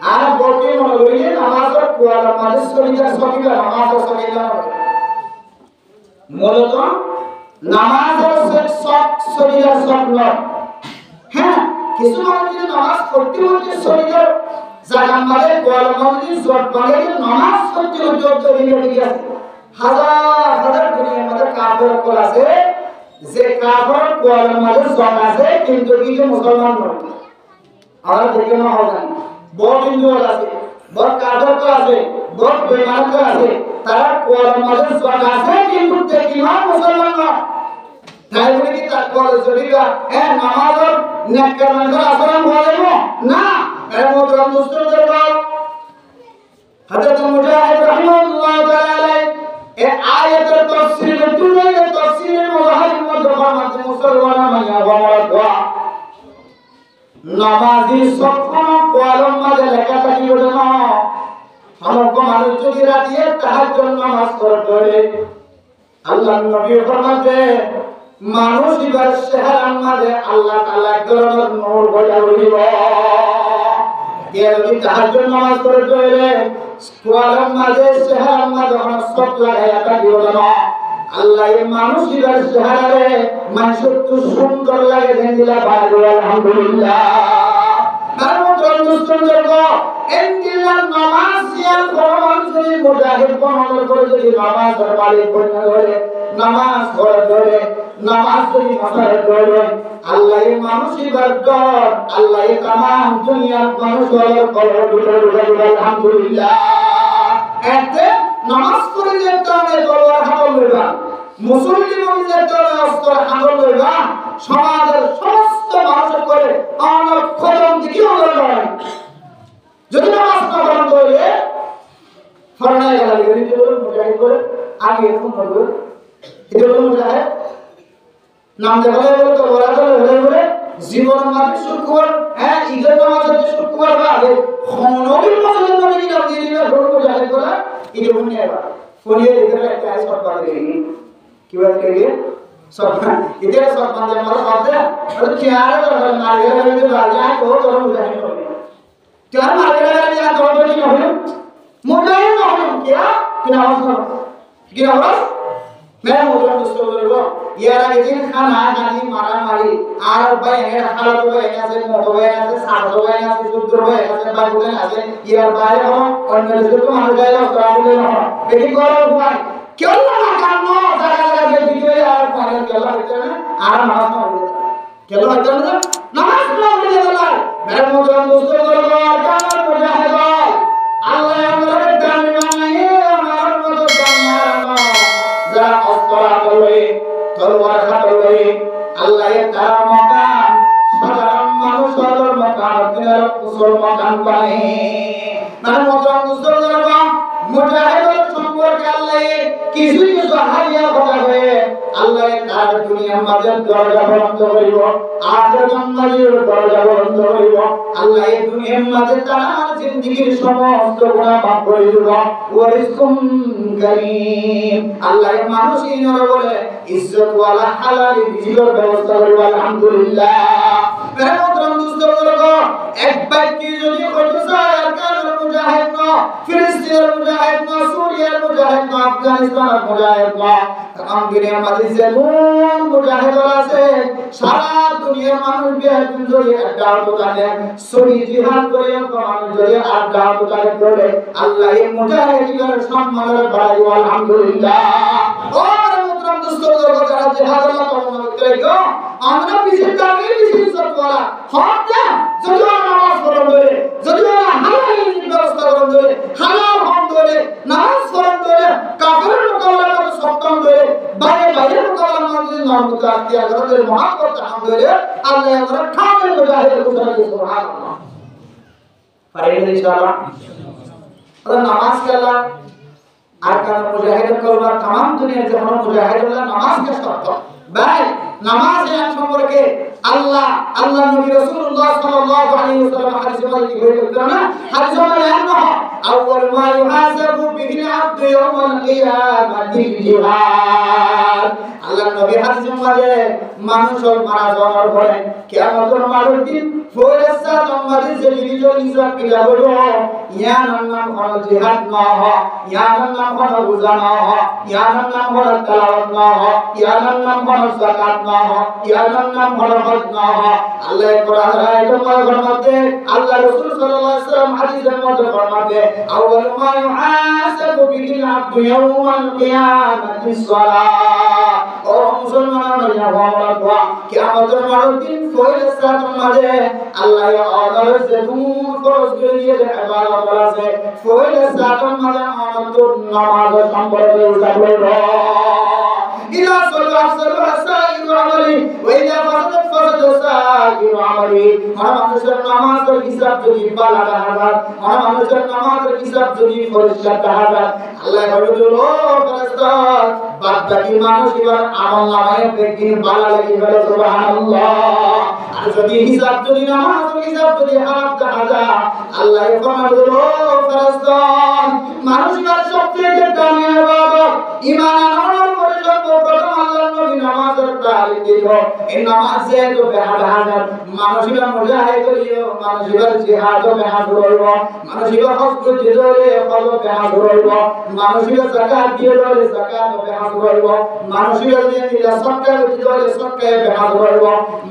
आज बोलते हैं बोलिए नमाज और कुआला नमाज सभी का नमाज और सभी का बोलो तो नमाज और सब सभी का सब लोग हैं किसी माने जो नमाज पढ़ते होते सभी का जागा मारे कुआला मारे जोड़ मारे नमाज पढ़ते हो जो तो नहीं लगी হাজার হাজার দুনিয়ার মধ্যে কাফের কল আছে যে কাফের কোয়ালের মধ্যে জম আছে কিন্তু কিছু মুসলমান নয় আমরা দেখে না হবে বড় হিন্দু আছে বড় কাফের কল আছে বড় বেঈমান কল আছে তারা কোয়ালের মধ্যে জম আছে কিন্তু দেখি না মুসলমান নয় তাই বলে কি তার কল জড়িকা নামাজ আর নেককার মানুষের আচরণ হবে না এর মধ্যে মুসলমানদের বল হযরত মুজাহিদ রাহিমাহুল্লাহ তাআলা এ আয়াতের তাফসীর তুলে তাফসীরের মুজাহিদ মধ্যে ফরমাতে মুসলমান মাইয়া বড় দোয়া নামাজি সফন কোয়ালম মাঝে লেখা থাকি ওঠে না সমগ্র মানুষ যদি রাতে তাহাজ্জুদ নামাজ পড়ে আল্লাহ নবী ফরমাতে মানুষ ইবার শহরের মাঝে আল্লাহ তাআলা এক ধরনের নূর বজায় রাখিব কে যদি তাহাজ্জুদ নামাজ পড়ে কোয়ালম মাঝে শহরের মাঝে অনসব লাগায়া থাকিও না আল্লাহ এই মানুষের চেহারারে মানুষের তো সুন্দর লাগে দেখিলা ভালো আলহামদুলিল্লাহ আর মতন মুসলমান গো এন্ডিলা নামাজ ইয়াল কোরআন শরীফ মুজাহিদ কোন করে যদি নামাজ মালিক বনে ধরে নামাজ ধরে নামাজ যদি মাথায় ধরে আল্লাহ এই মানুষের দর আল্লাহ এই तमाम দুনিয়ার মানুষের কলব দুটো আলহামদুলিল্লাহ এতে নামাজ পড়লে তাহলে তলোয়ার হাতে লইবা মুসলিম মমিনের অস্ত্র হাতল লইবা সমাজের সমস্ত মানুষের করে আমার খতম দিকে লড়াই যদি নামাজ না পড়ান করে ফরনায় গেল গরিব মুজাহিদ করে আগে ফোন করবে এটা হলো মুজাহিদ নাম দেখালে বলে তো ওরা তো হলে বলে জীবনের মাঝে শুক্রবার হ্যাঁ ঈদের নামাজের শুক্রবার আগে নবীর মাঝে নবী নাম দিয়ে দিলে ভোর মুজাহিদ করে এটা মনে আবার ফোনে দেখে একটা সব বাদ দিয়ে কি বাদ দিয়ে সব এটা সব বান্দে মারা সব দে আর কি আর মারে গেলে বাজে আয় তো তোর মুজাহিদ হবে क्या मारे गए या तो नहीं हो मुझे ना हो क्या क्या आवाज मैं मोटर दोस्तों बोलो यार ये खाना खानी मारा मारी आर भाई है खाला तो है ऐसे मोटो है ऐसे साधो है ऐसे शुद्र है ऐसे बाबू है ऐसे यार भाई हो और मेरे से तो मार जाएगा तो आप ले लो लेकिन करो हुआ क्यों ना करनो जगह जगह पे वीडियो यार पागल क्या लगता है आर नमाज में हो क्या लगता है नमाज में हो जाएगा मेरे मोटर दोस्तों बोलो क्या मुजाहिद अल्लाह हमारे दान में हमारे मदद करना जरा अस्तरा करे तलवार खाटले अल्लाह ये तारा मकान साधारण মানুষের মকান দিনের কুশল মকান পায় মানে মোটাম দুসর জায়গা মুজাহিদের সম্পর্কে আল্লাহ কিছু কিছু হাদিয়া কথা হয়ে আল্লাহ তার দুনিয়ার মাঝে দরজা বন্ধ করিব আখিরাতের মাঝে দরজা বন্ধ করিব আল্লাহ এই দুনিয়ার মাঝে তার জিন্দেগীর সমস্ত গুনাহ মাফ করে দিব ওয়ারিজকুম কারীম আল্লাহ মানুষের বলে ইজ্জত ওয়ালা হালাল রিজিকের ব্যবস্থা করিব আলহামদুলিল্লাহ मेरे मोहतरम दोस्तों बुजुर्गों एक बात की जो ये खुदा अरकान मुजाहिद ना फिलिस्तीन मुजाहिद ना सूरिया मुजाहिद ना अफगानिस्तान मुजाहिद ना तमाम दुनिया में जरूर मुजाहिद वाला से सारा दुनिया मानुष भी है जो ये अड्डा तो जाने सूरी जिहाद करे तो मानुष जो ये अड्डा तो जाने करे अल्लाह ये मुजाहिद का सम्मान बढ़ाई अल्हम्दुलिल्लाह और मोहतरम दोस्तों बुजुर्गों जरा जिहाद अल्लाह को करेगा আমরা পিছে তাকে পিছে সতওয়ালা হক না যদি নামাজ পড়ন ধরে যদি হালাল ব্যবস্থা করন ধরে হালাল হক ধরে নামাজ পড়ন ধরে কাফের মোকাবেলা করে সক্ষম ধরে বাইরে বাইরে মোকাবেলা করে নরমত আখতিয়ার করে মহাব্বত হাম ধরে আল্লাহ আমরা খামের মুজাহিদ গুজারি সুবহানাল্লাহ পারেন ইনশাআল্লাহ আর নামাজ কালা আরকান মুজাহিদ করবা तमाम দুনিয়ার যে মুজাহিদুল্লাহ নামাজ কে শর্ত ভাই নামাজ এর সম্পর্কে আল্লাহ নবী রাসূলুল্লাহ সাল্লাল্লাহু আলাইহি ওয়াসাল্লাম হাদিসে বলেছেন না হাদিসে বলেন আউয়াল মা ইউহাসাবু বিহি আল-আবদু ইয়াওমাল কিয়ামাতি জিহাদ আল্লাহ নবী হাদিসে বলেন মানুষ মারা যাওয়ার পরে কিয়ামতের মাঠের দিন ফয়সালা তোমাদের যে বিজয় হিসাব কিরা হলো ইয়ার নাম হলো জিহাদ না হয় ইয়ার নাম হলো রোজা না হয় ইয়ার নাম হলো তেলাওয়াত না হয় ইয়ার নাম হলো যাকাত না হয় ইয়ার নাম হলো হজ না হয় আল্লাহ কোরআন আয়াতের মধ্যে আল্লাহ রাসূল সাল্লাল্লাহু আলাইহি ওয়াসাল্লাম হাদিসের মধ্যে ফরমাতে আউয়াল মা ইউহাসাবু বিহি আল-আবদু ইয়াওমাল কিয়ামাতি সালাত ও মুসলমানরা ইয়াওমাল কিয়ামতের মাঠের দিন ফয়সালা তোমাদের আল্লাহ অর্ডার যে দূর ফরজ করে দিয়েছে ইবাদত আছে ফয়সালা তোমাদের অনন্ত নামাজ সম্পর্কে উল্লেখ করবে إذا صلى سائر عملي وإذا فسد سائر عملي মানুষের নামাজের হিসাব যদি বালাগা হাজার মানুষের নামাজের হিসাব যদি ফরিস্তার হাজার আল্লাহ বলে ও ফেরেশতা বাদ বাকি মানুষ এবার আমল নামায় বেগিন বালা লাগি বলে সুবহানাল্লাহ আর যদি হিসাব যদি নামাজের হিসাব যদি হারাম হাজার আল্লাহ ফরমাবে ও ফেরেশতা মানুষ এবার সবচেয়ে দামি ইবাদত ঈমান আনার পরে প্রথম আল্লাহর নবী নামাজের তালিম দিল এই নামাজে তো বেহাদাহাজার মানুষের মুজাহিদ করিও মানুষের জিহাদ বেহাদ রইব মানুষের হজ করতে ধরে হজ বেহাদ রইব মানুষের যাকাত দিয়ে ধরে যাকাত বেহাদ রইব মানুষের দিলে সদকা দিতে ধরে সদকা বেহাদ রইব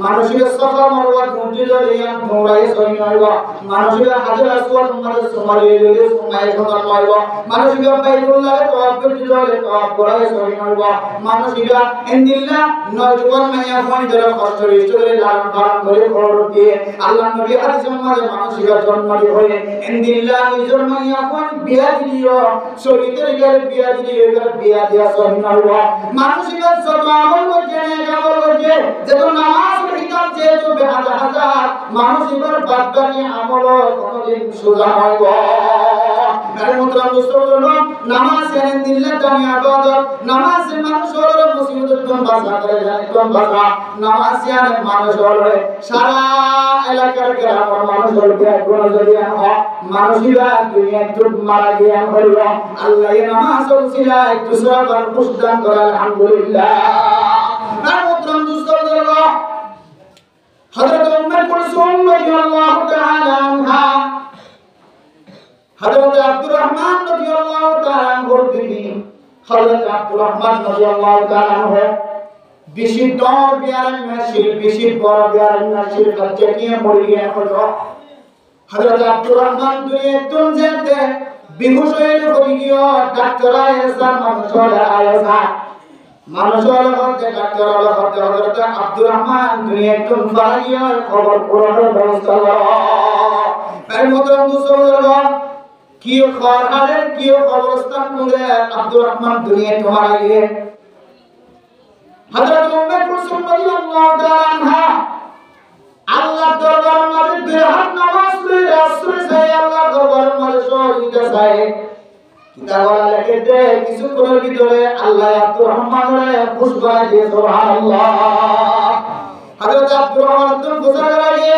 মানুষের সাফা মারওয়া ঘুরতে ধরে ইয়ান দৌড়াই সই রইব মানুষের হাজার আসওয়াদ মাঝে সুমারি ধরে সুমাই সদা রইব মানুষের বাইতুল্লাহ তাওয়াফ করতে ধরে তাওয়াফ করাই সই রইব মানুষের দিল্লাহ নয়জন মাইয়া ফোন ধরে কষ্ট রিষ্ট করে লালন পালন করে খবর দিয়ে আল্লাহ নবী হাদিসের মাঝে মানসিকতা জন্ম দিয়ে দিল্লাহ নিজের মাইয়া ফোন বিয়া দিও শরীরের গেলে বিয়া দিও বিয়া দিয়া সহিনা হলো মানসিকতা যত আমল করছে আমল করছে যত নামাজ হিসাব যেহেতু হাজার হাজার মানসিকতার বাদবাকি আমল কোনদিন সোজা হয় গো মেরে মুতরাম মুসলমান নামাজ এনে দিল্লাহ দামি আবাদত নামাজ মানুষ হলো মুসিবতের কোন বাসা করে জানে কোন বাসা নামাজ এনে মানুষ হলো সারা এলাকার গ্রাম মানুষ হলো কোন যদি হয় মানুষরা দুনিয়া একটু মারা গিয়ে হলো আল্লাহ এই নামাজ ওসিলা একটু সবার খুশদান করে আলহামদুলিল্লাহ মেরে মুতরাম মুসলমান হযরত উম্মে কুলসুম রাদিয়াল্লাহু তাআলা আনহা হযরত আব্দুর রহমান রাদিয়াল্লাহু তাআলা আনহুর বিবি হযরত আব্দুর রহমান রাদিয়াল্লাহু তাআলা আনহু বেশি দর বিয়ার মাসির বেশি বড় বিয়ার মাসির কাছে নিয়ে মরে গিয়ে হলো হযরত আব্দুর রহমান দুনিয়া তুম যেতে বিহুশ হয়ে গিয়ে ডাক্তার আয়েশা মানুষ হলো হতে ডাক্তার হলো হতে হযরত আব্দুর রহমান দুনিয়া তুম ফারিয়া খবর পুরোনো ব্যবস্থা করো এর মতো মুসলমান কি খবর কি অবস্থান করে আব্দুর রহমান দুনিয়া তোমার আগে হযরত উম্মে কুলসুম রাদিয়াল্লাহু তাআলা আনহা আল্লাহর দরবারে মাঝে দুই হাত নামাজ পড়ে রাসূল সাল্লাল্লাহু দরবারে মাঝে সহিদা চায় কিতাবওয়ালা লেখেতে কিছুক্ষণের ভিতরে আল্লাহ আব্দুর রহমানের খুশবা দিয়ে সুবহানাল্লাহ হযরত আব্দুর রহমান তো বুঝা লাগে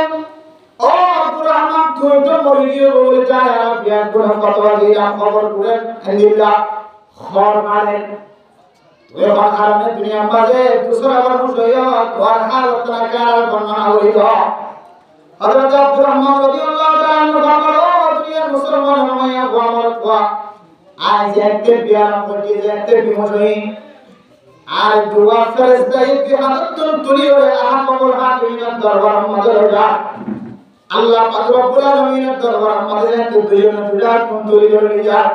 ও আব্দুর রহমান তুই তো মরে গিয়ে বলে যায় আর বিয়া করে কথা দিয়ে খবর করে আলহামদুলিল্লাহ খবর মানে তুই কারণে দুনিয়া মাঝে দুসরা মানুষ হইয়া তোর হালত না কার বর্ণনা হইল হযরত আব্দুর রহমান রাদিয়াল্লাহু তাআলা আনহু বলেন দুনিয়ার মুসলমান হইয়া গোমর কোয়া আজ একটা বিয়া করতে যে একটা বিমোশ হই আর দুয়া ফেরেশতা এই হালত তুলি করে আহমদুল হাকিমের দরবার মাঝে রোজা আল্লাহ পাক রব্বুল আলামিনের দরবার মাঝে দুইজন দুইটা কোন তুলি করে নিয়ে যায়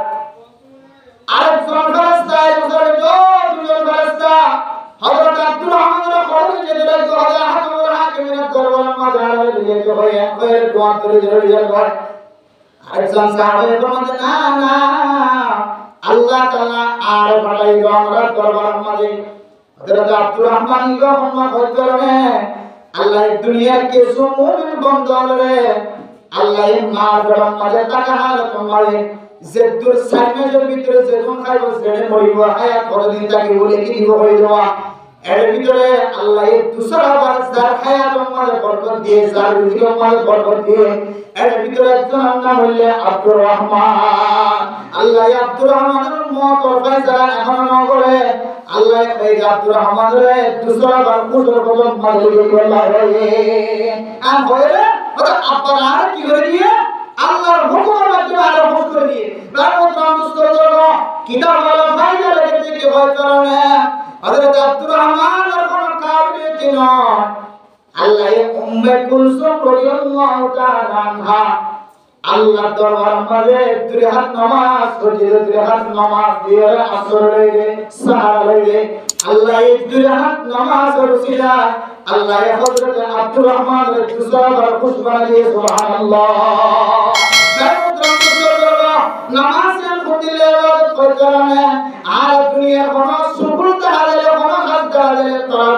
আরেকজন ফেরেশতা দুইজন ফেরেশতা হযরত আব্দুর রহমানের খবর যেতে লাগলো হযরত আহমদুল হাকিমের দরবার মাঝে নিয়ে গিয়ে এর দোয়া করে জড়িয়ে যায় আরেকজন সাহাবী বলেন না না আল্লাহ তাআলা আর পাঠাই আমরা দরবার মাঝে হযরত আব্দুর রহমান ইগো হয়তো আল্লাহ দুনিয়ার কিছু মুমিন বন্ধরে আল্লাহ মা গরম মাঝে টাকা হালত মারে যে দূর সাইমের ভিতরে যে কোন খাইব সেনে মরিব হায়াত কতদিন তাকে বলে কি দিব হয়ে যাওয়া এর ভিতরে আল্লাহ এই দুসরা বার যার হায়াত মাঝে বরকত দিয়ে যার রুজি মাঝে বরকত দিয়ে এর ভিতরে একজন নাম হইলে আব্দুর রহমান আল্লাহ আব্দুর রহমানের মত ফয়সালা এখন না করে আল্লাহ এই আব্দুর রহমানের দুসরা বার কুসর কদম মাঝে আল্লাহ আর হইলে ওটা আপনারা আর কি করে দিয়ে আল্লাহর হুকুমের মাধ্যমে আরো হুকুম করে দিয়ে রাহমাতুল্লাহ মুস্তাফা কিতাব ওয়ালা ফায়দা লেগে কি হয় কারণে হযরত আব্দুর রহমানের কোন কাবিলিয়ত নয় আল্লাহ উম্মে কুলসুম রাদিয়াল্লাহু তাআলা আনহা আল্লাহ দরবার মাঝে দুই হাত নামাজ পড়ে দুই হাত নামাজ দিয়ে আসর লইলে সাহার লইলে আল্লাহ এই দুই হাত নামাজ রসিলা আল্লাহ হযরত আব্দুর রহমানের দুসরা খুশবা দিয়ে সুবহানাল্লাহ নামাজ পড়লে আর দুনিয়ার কোন সুকুল তাহলে কোন কাজ তাহলে তারা